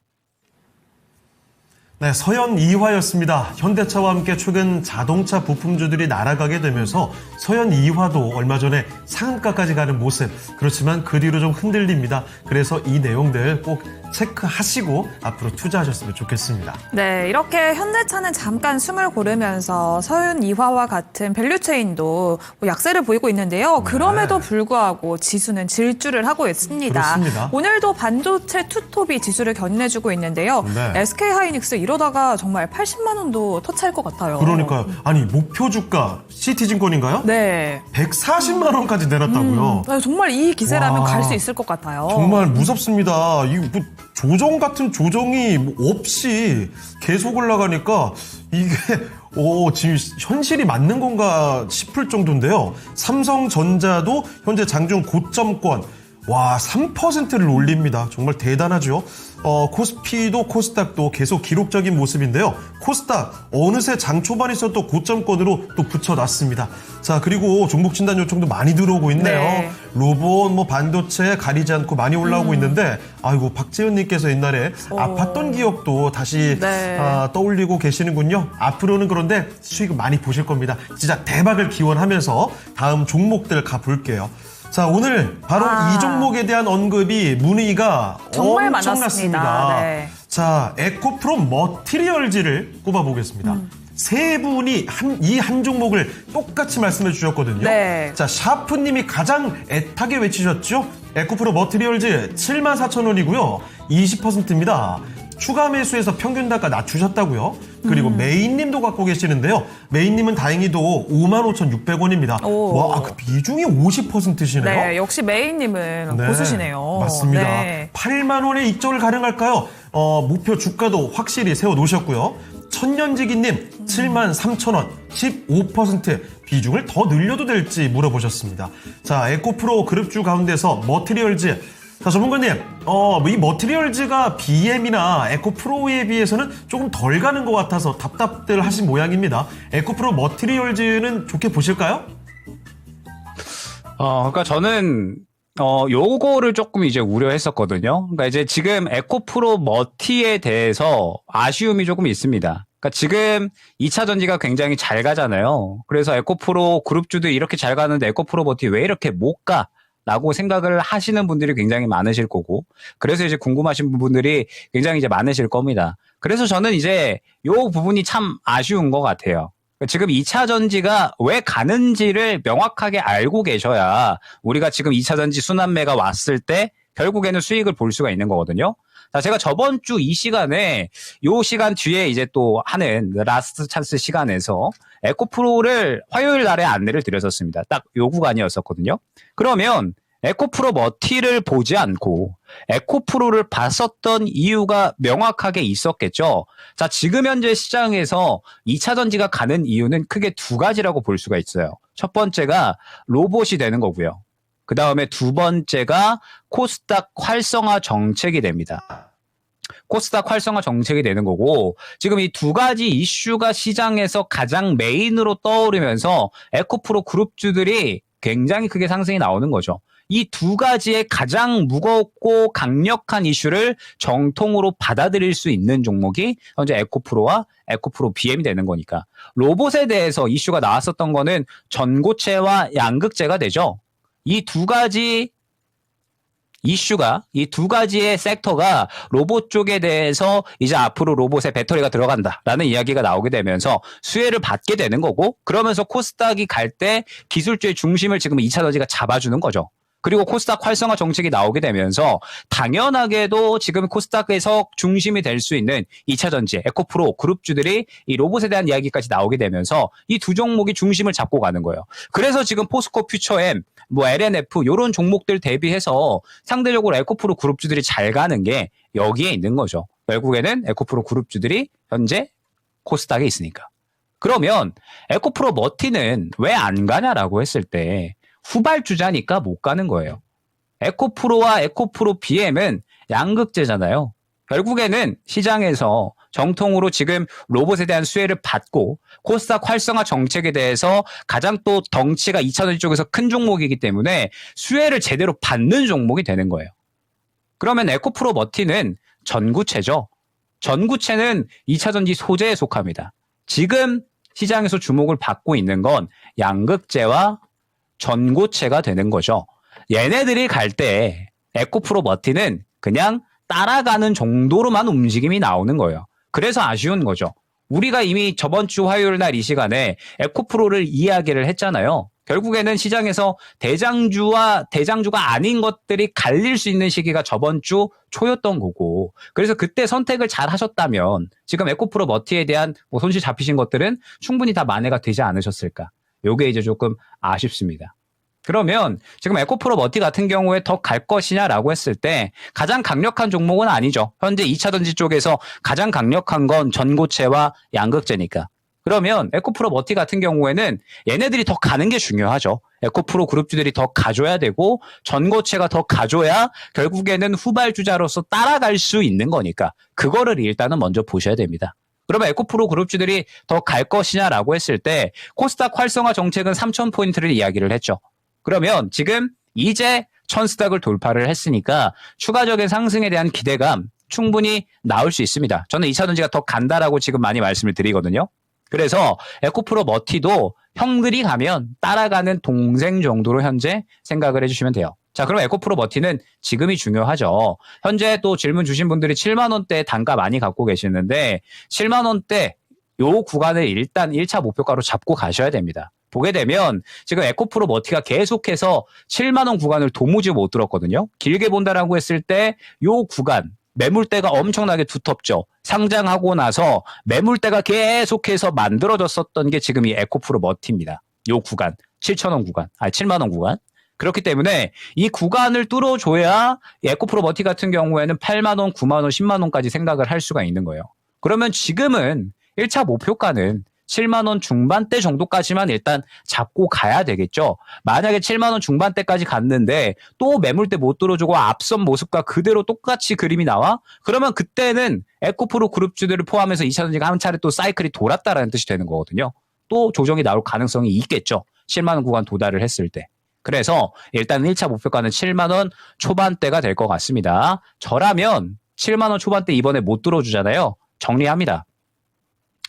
네, 서현 이화였습니다. 현대차와 함께 최근 자동차 부품주들이 날아가게 되면서 서현 이화도 얼마 전에 상한가까지 가는 모습. 그렇지만 그 뒤로 좀 흔들립니다. 그래서 이 내용들 꼭 체크하시고 앞으로 투자하셨으면 좋겠습니다. 네, 이렇게 현대차는 잠깐 숨을 고르면서 서윤 이화와 같은 밸류체인도 약세를 보이고 있는데요. 그럼에도 불구하고 지수는 질주를 하고 있습니다. 그렇습니다. 오늘도 반도체 투톱이 지수를 견인해주고 있는데요. 네. SK하이닉스 이러다가 정말 80만 원도 터치할 것 같아요. 그러니까요. 아니 목표 주가 시티증권인가요? 네. 140만 원까지 내놨다고요. 네, 정말 이 기세라면 와. 갈 수 있을 것 같아요. 정말 무섭습니다. 이 뭐 조정 같은 조정이 뭐 없이 계속 올라가니까 이게 지금 현실이 맞는 건가 싶을 정도인데요. 삼성전자도 현재 장중 고점권 3%를 올립니다. 정말 대단하죠. 코스피도 코스닥도 계속 기록적인 모습인데요. 코스닥 어느새 장 초반에 있었던 고점권으로 또 붙여놨습니다. 자, 그리고 종목 진단 요청도 많이 들어오고 있네요. 네. 로봇, 반도체 가리지 않고 많이 올라오고 있는데, 아이고 박재현님께서 옛날에 아팠던 기억도 다시 네. 떠올리고 계시는군요. 앞으로는 그런데 수익을 많이 보실 겁니다. 진짜 대박을 기원하면서 다음 종목들 가볼게요. 자, 오늘 바로 이 종목에 대한 언급이 문의가 정말 엄청났습니다. 많았습니다. 네. 자, 에코프로 머티리얼즈를 꼽아보겠습니다. 세 분이 이 한 종목을 똑같이 말씀해 주셨거든요. 네. 자, 샤프님이 가장 애타게 외치셨죠? 에코프로 머티리얼즈 74,000원이고요. 20%입니다. 추가 매수해서 평균 단가 낮추셨다고요. 그리고 메인님도 갖고 계시는데요. 메인님은 다행히도 55,600원입니다. 와, 그 비중이 50%시네요. 네, 역시 메인님은 고수시네요. 맞습니다. 네. 8만 원의 입절을 가능할까요? 목표 주가도 확실히 세워놓으셨고요. 천년지기님 73,000원 15% 비중을 더 늘려도 될지 물어보셨습니다. 자, 에코프로 그룹주 가운데서 머티리얼즈. 자, 전문가님, 이 머티리얼즈가 BM이나 에코프로에 비해서는 조금 덜 가는 것 같아서 답답들 하신 모양입니다. 에코프로 머티리얼즈는 좋게 보실까요? 그러니까 저는 요거를 조금 이제 우려했었거든요. 그러니까 이제 지금 에코프로 머티에 대해서 아쉬움이 조금 있습니다. 그러니까 지금 2차 전지가 굉장히 잘 가잖아요. 그래서 에코프로 그룹주들이 이렇게 잘 가는데 에코프로 머티 왜 이렇게 못 가? 라고 생각을 하시는 분들이 굉장히 많으실 거고, 그래서 이제 궁금하신 분들이 굉장히 이제 많으실 겁니다. 그래서 저는 이제 요 부분이 참 아쉬운 것 같아요. 지금 2차 전지가 왜 가는지를 명확하게 알고 계셔야 우리가 지금 2차 전지 순환매가 왔을 때 결국에는 수익을 볼 수가 있는 거거든요. 자, 제가 저번 주 이 시간에 요 시간 뒤에 이제 또 하는 라스트 찬스 시간에서 에코프로를 화요일 날에 안내를 드렸었습니다. 딱 요 구간이었었거든요. 그러면 에코프로 머티를 보지 않고 에코프로를 봤었던 이유가 명확하게 있었겠죠. 자, 지금 현재 시장에서 2차 전지가 가는 이유는 크게 두 가지라고 볼 수가 있어요. 첫 번째가 로봇이 되는 거고요. 그 다음에 두 번째가 코스닥 활성화 정책이 됩니다. 코스닥 활성화 정책이 되는 거고, 지금 이 두 가지 이슈가 시장에서 가장 메인으로 떠오르면서 에코프로 그룹주들이 굉장히 크게 상승이 나오는 거죠. 이 두 가지의 가장 무겁고 강력한 이슈를 정통으로 받아들일 수 있는 종목이 현재 에코프로와 에코프로 BM이 되는 거니까. 로봇에 대해서 이슈가 나왔었던 거는 전고체와 양극재가 되죠. 이 두 가지 이슈가, 이 두 가지의 섹터가 로봇 쪽에 대해서 이제 앞으로 로봇에 배터리가 들어간다라는 이야기가 나오게 되면서 수혜를 받게 되는 거고, 그러면서 코스닥이 갈 때 기술주의 중심을 지금 2차 전지가 잡아주는 거죠. 그리고 코스닥 활성화 정책이 나오게 되면서 당연하게도 지금 코스닥에서 중심이 될 수 있는 2차 전지, 에코프로 그룹주들이 이 로봇에 대한 이야기까지 나오게 되면서 이 두 종목이 중심을 잡고 가는 거예요. 그래서 지금 포스코 퓨처엠, 뭐 LNF 이런 종목들 대비해서 상대적으로 에코프로 그룹주들이 잘 가는 게 여기에 있는 거죠. 결국에는 에코프로 그룹주들이 현재 코스닥에 있으니까. 그러면 에코프로 머티는 왜 안 가냐라고 했을 때 후발주자니까 못 가는 거예요. 에코프로와 에코프로 BM은 양극재잖아요. 결국에는 시장에서 정통으로 지금 로봇에 대한 수혜를 받고 코스닥 활성화 정책에 대해서 가장 또 덩치가 2차 전지 쪽에서 큰 종목이기 때문에 수혜를 제대로 받는 종목이 되는 거예요. 그러면 에코프로 머티는 전구체죠. 전구체는 2차 전지 소재에 속합니다. 지금 시장에서 주목을 받고 있는 건 양극재와 전고체가 되는 거죠. 얘네들이 갈 때 에코프로 머티는 그냥 따라가는 정도로만 움직임이 나오는 거예요. 그래서 아쉬운 거죠. 우리가 이미 저번 주 화요일 날 이 시간에 에코프로를 이야기를 했잖아요. 결국에는 시장에서 대장주와 대장주가 아닌 것들이 갈릴 수 있는 시기가 저번 주 초였던 거고, 그래서 그때 선택을 잘 하셨다면 지금 에코프로 머티에 대한 뭐 손실 잡히신 것들은 충분히 다 만회가 되지 않으셨을까. 요게 이제 조금 아쉽습니다. 그러면 지금 에코프로 머티 같은 경우에 더 갈 것이냐라고 했을 때 가장 강력한 종목은 아니죠. 현재 2차 전지 쪽에서 가장 강력한 건 전고체와 양극재니까. 그러면 에코프로 머티 같은 경우에는 얘네들이 더 가는 게 중요하죠. 에코프로 그룹주들이 더 가줘야 되고 전고체가 더 가줘야 결국에는 후발주자로서 따라갈 수 있는 거니까 그거를 일단은 먼저 보셔야 됩니다. 그러면 에코프로 그룹주들이 더 갈 것이냐라고 했을 때 코스닥 활성화 정책은 3,000포인트를 이야기를 했죠. 그러면 지금 이제 1000스닥을 돌파를 했으니까 추가적인 상승에 대한 기대감 충분히 나올 수 있습니다. 저는 2차 전지가 더 간다라고 지금 많이 말씀을 드리거든요. 그래서 에코프로 머티도 형들이 가면 따라가는 동생 정도로 현재 생각을 해주시면 돼요. 자, 그럼 에코프로 머티는 지금이 중요하죠. 현재 또 질문 주신 분들이 7만 원대 단가 많이 갖고 계시는데 7만 원대 요 구간을 일단 1차 목표가로 잡고 가셔야 됩니다. 보게 되면 지금 에코프로 머티가 계속해서 7만 원 구간을 도무지 못 들었거든요. 길게 본다라고 했을 때 요 구간 매물대가 엄청나게 두텁죠. 상장하고 나서 매물대가 계속해서 만들어졌었던 게 지금 이 에코프로 머티입니다. 요 구간 7,000원 구간, 7만 원 구간. 그렇기 때문에 이 구간을 뚫어줘야 에코프로 머티 같은 경우에는 8만 원, 9만 원, 10만 원까지 생각을 할 수가 있는 거예요. 그러면 지금은 1차 목표가는 7만 원 중반대 정도까지만 일단 잡고 가야 되겠죠. 만약에 7만 원 중반대까지 갔는데 또 매물대 못 들어주고 앞선 모습과 그대로 똑같이 그림이 나와? 그러면 그때는 에코프로 그룹주들을 포함해서 2차 전지가 한 차례 또 사이클이 돌았다라는 뜻이 되는 거거든요. 또 조정이 나올 가능성이 있겠죠. 7만 원 구간 도달을 했을 때. 그래서 일단 1차 목표가는 7만 원 초반대가 될 것 같습니다. 저라면 7만 원 초반대 이번에 못 들어주잖아요. 정리합니다.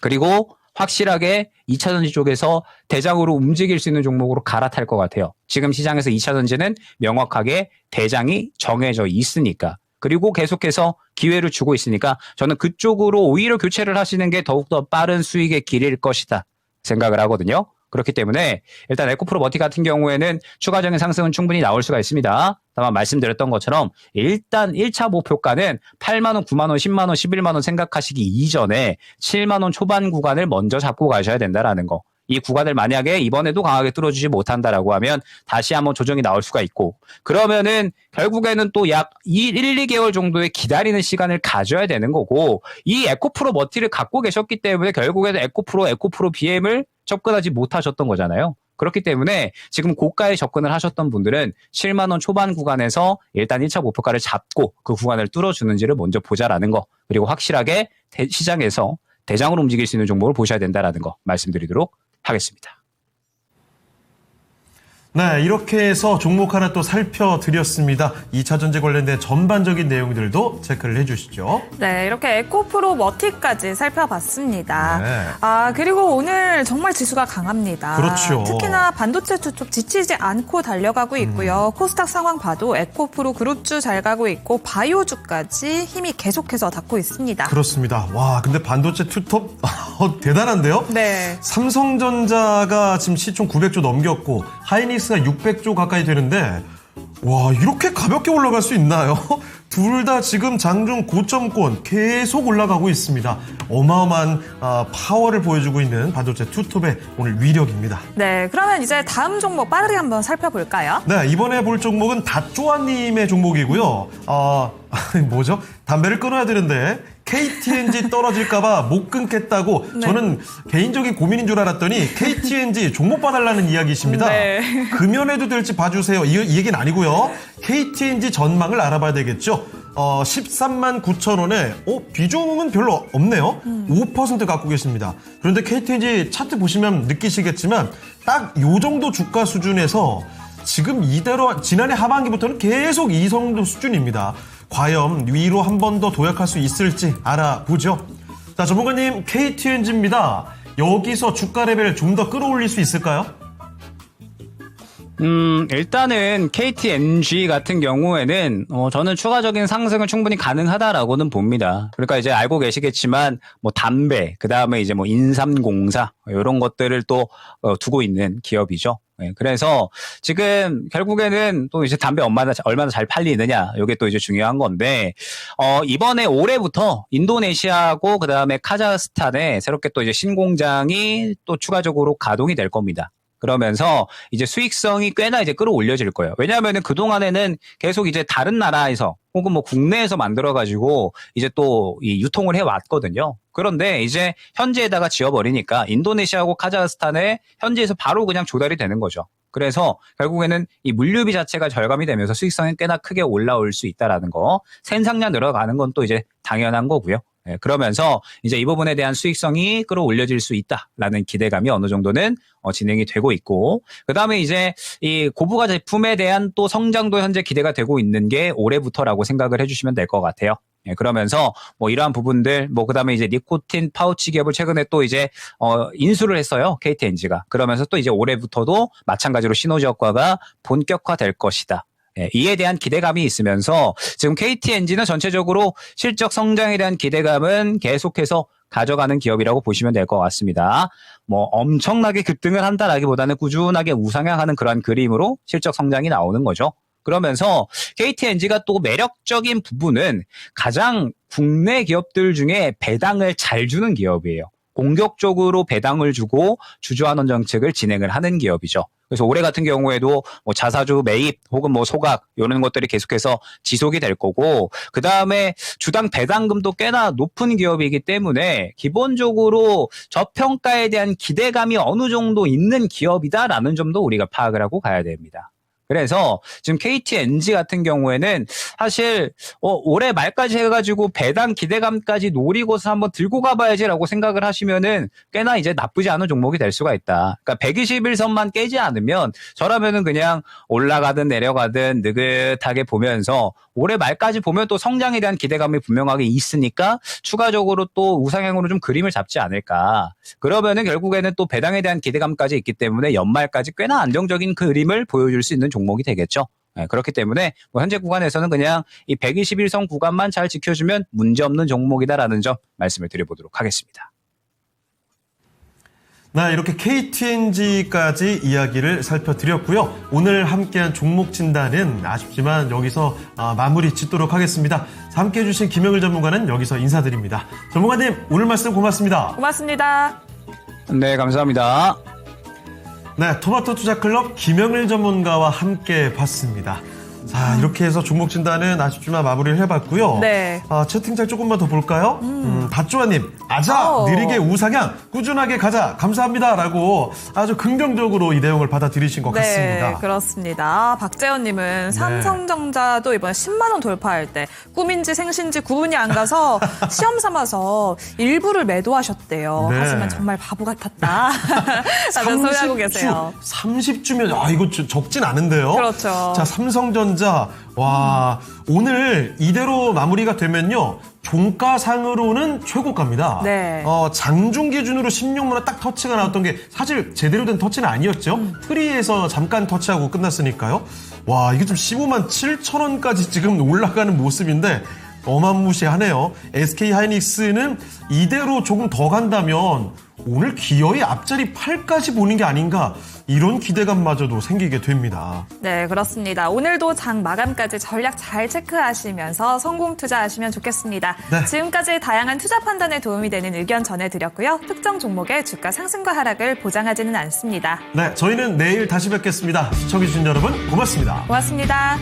그리고 확실하게 2차전지 쪽에서 대장으로 움직일 수 있는 종목으로 갈아탈 것 같아요. 지금 시장에서 2차전지는 명확하게 대장이 정해져 있으니까. 그리고 계속해서 기회를 주고 있으니까 저는 그쪽으로 오히려 교체를 하시는 게 더욱더 빠른 수익의 길일 것이다 생각을 하거든요. 그렇기 때문에 일단 에코프로 머티 같은 경우에는 추가적인 상승은 충분히 나올 수가 있습니다. 다만 말씀드렸던 것처럼 일단 1차 목표가는 8만 원, 9만 원, 10만 원, 11만 원 생각하시기 이전에 7만 원 초반 구간을 먼저 잡고 가셔야 된다라는 거. 이 구간을 만약에 이번에도 강하게 뚫어주지 못한다라고 하면 다시 한번 조정이 나올 수가 있고, 그러면은 결국에는 또 약 1, 2개월 정도의 기다리는 시간을 가져야 되는 거고, 이 에코프로 머티를 갖고 계셨기 때문에 결국에는 에코프로 BM을 접근하지 못하셨던 거잖아요. 그렇기 때문에 지금 고가에 접근을 하셨던 분들은 7만 원 초반 구간에서 일단 1차 목표가를 잡고 그 구간을 뚫어주는지를 먼저 보자라는 거, 그리고 확실하게 시장에서 대장으로 움직일 수 있는 종목을 보셔야 된다라는 거 말씀드리도록 하겠습니다. 네, 이렇게 해서 종목 하나 또 살펴드렸습니다. 2차 전지 관련된 전반적인 내용들도 체크를 해주시죠. 네, 이렇게 에코프로 머티까지 살펴봤습니다. 네. 그리고 오늘 정말 지수가 강합니다. 그렇죠. 특히나 반도체 쪽 지치지 않고 달려가고 있고요. 코스닥 상황 봐도 에코프로 그룹주 잘 가고 있고 바이오주까지 힘이 계속해서 닿고 있습니다. 그렇습니다. 와, 근데 반도체 투톱 대단한데요? 네. 삼성전자가 지금 시총 900조 넘겼고 하이닉스가 600조 가까이 되는데, 와, 이렇게 가볍게 올라갈 수 있나요? 둘 다 지금 장중 고점권 계속 올라가고 있습니다. 어마어마한 파워를 보여주고 있는 반도체 투톱의 오늘 위력입니다. 네, 그러면 이제 다음 종목 빠르게 한번 살펴볼까요? 네, 이번에 볼 종목은 다쪼아님의 종목이고요. 뭐죠? 담배를 끊어야 되는데 KTNG 떨어질까봐 못 끊겠다고. 네. 저는 개인적인 고민인 줄 알았더니 KTNG 종목 봐달라는 이야기이십니다. 네. 금연해도 될지 봐주세요. 이 얘기는 아니고요. KTNG 전망을 알아봐야 되겠죠. 13만 9천 원에 비중은 별로 없네요. 5% 갖고 계십니다. 그런데 KTNG 차트 보시면 느끼시겠지만 딱 요 정도 주가 수준에서 지금 이대로 지난해 하반기부터는 계속 이 정도 수준입니다. 과연 위로 한 번 더 도약할 수 있을지 알아보죠. 자, 전문가님, KTNG입니다. 여기서 주가 레벨을 좀 더 끌어올릴 수 있을까요? 일단은 KTNG 같은 경우에는 저는 추가적인 상승은 충분히 가능하다라고는 봅니다. 그러니까 이제 알고 계시겠지만 뭐 담배, 그다음에 이제 뭐 인삼공사 이런 것들을 또 두고 있는 기업이죠. 네, 그래서 지금 결국에는 또 이제 담배 얼마나 잘 팔리느냐, 이게 또 이제 중요한 건데, 이번에 올해부터 인도네시아하고 그다음에 카자흐스탄에 새롭게 또 이제 신공장이 또 추가적으로 가동이 될 겁니다. 그러면서 이제 수익성이 꽤나 이제 끌어올려질 거예요. 왜냐하면은 그동안에는 계속 이제 다른 나라에서 혹은 뭐 국내에서 만들어가지고 이제 또 이 유통을 해왔거든요. 그런데 이제 현지에다가 지어버리니까 인도네시아하고 카자흐스탄에 현지에서 바로 그냥 조달이 되는 거죠. 그래서 결국에는 이 물류비 자체가 절감이 되면서 수익성이 꽤나 크게 올라올 수 있다라는 거. 생산량 늘어가는 건 또 이제 당연한 거고요. 네, 그러면서 이제 이 부분에 대한 수익성이 끌어올려질 수 있다라는 기대감이 어느 정도는 진행이 되고 있고, 그 다음에 이제 이 고부가 제품에 대한 또 성장도 현재 기대가 되고 있는 게 올해부터라고 생각을 해주시면 될 것 같아요. 예, 그러면서 뭐 이러한 부분들, 뭐 그다음에 이제 니코틴 파우치 기업을 최근에 또 이제 인수를 했어요, KTNG가. 그러면서 또 이제 올해부터도 마찬가지로 시너지 효과가 본격화될 것이다. 예, 이에 대한 기대감이 있으면서 지금 KTNG는 전체적으로 실적 성장에 대한 기대감은 계속해서 가져가는 기업이라고 보시면 될 것 같습니다. 뭐 엄청나게 급등을 한다라기보다는 꾸준하게 우상향하는 그런 그림으로 실적 성장이 나오는 거죠. 그러면서 KTNG가 또 매력적인 부분은 가장 국내 기업들 중에 배당을 잘 주는 기업이에요. 공격적으로 배당을 주고 주주환원 정책을 진행을 하는 기업이죠. 그래서 올해 같은 경우에도 뭐 자사주 매입 혹은 뭐 소각 이런 것들이 계속해서 지속이 될 거고, 그 다음에 주당 배당금도 꽤나 높은 기업이기 때문에 기본적으로 저평가에 대한 기대감이 어느 정도 있는 기업이다라는 점도 우리가 파악을 하고 가야 됩니다. 그래서 지금 KTNG 같은 경우에는 사실 올해 말까지 해가지고 배당 기대감까지 노리고서 한번 들고 가봐야지라고 생각을 하시면은 꽤나 이제 나쁘지 않은 종목이 될 수가 있다. 그러니까 121선만 깨지 않으면 저라면은 그냥 올라가든 내려가든 느긋하게 보면서 올해 말까지 보면 또 성장에 대한 기대감이 분명하게 있으니까 추가적으로 또 우상향으로 좀 그림을 잡지 않을까. 그러면은 결국에는 또 배당에 대한 기대감까지 있기 때문에 연말까지 꽤나 안정적인 그림을 보여줄 수 있는 종목이 되겠죠. 네, 그렇기 때문에 뭐 현재 구간에서는 그냥 이 121선 구간만 잘 지켜주면 문제없는 종목이다라는 점 말씀을 드려보도록 하겠습니다. 네, 이렇게 KTNG까지 이야기를 살펴드렸고요. 오늘 함께한 종목 진단은 아쉽지만 여기서 마무리 짓도록 하겠습니다. 함께해 주신 김영일 전문가는 여기서 인사드립니다. 전문가님, 오늘 말씀 고맙습니다. 고맙습니다. 네, 감사합니다. 네, 토마토 투자클럽 김영일 전문가와 함께 봤습니다. 자, 이렇게 해서 종목 진단은 아쉽지만 마무리를 해봤고요. 네. 채팅창 조금만 더 볼까요? 다쭈아님, 아자, 느리게 우상향, 꾸준하게 가자, 감사합니다. 라고 아주 긍정적으로 이 내용을 받아들이신 것 같습니다. 네, 그렇습니다. 박재현님은 삼성전자도 이번에 10만 원 돌파할 때 꿈인지 생신지 구분이 안 가서 시험 삼아서 일부를 매도하셨대요. 네. 하지만 정말 바보 같았다. 라고 소개하고 계세요. 30주면 이거 적진 않은데요. 그렇죠. 자, 삼성전자 와, 오늘 이대로 마무리가 되면요. 종가상으로는 최고가입니다. 네. 장중 기준으로 16만원 딱 터치가 나왔던 게 사실 제대로 된 터치는 아니었죠. 프리에서 잠깐 터치하고 끝났으니까요. 와, 이게 좀 15만 7천 원까지 지금 올라가는 모습인데 어마무시하네요. SK 하이닉스는 이대로 조금 더 간다면 오늘 기어이 앞자리 8까지 보는 게 아닌가 이런 기대감마저도 생기게 됩니다. 네, 그렇습니다. 오늘도 장 마감까지 전략 잘 체크하시면서 성공 투자하시면 좋겠습니다. 네. 지금까지 다양한 투자 판단에 도움이 되는 의견 전해드렸고요. 특정 종목의 주가 상승과 하락을 보장하지는 않습니다. 네, 저희는 내일 다시 뵙겠습니다. 시청해주신 여러분 고맙습니다. 고맙습니다.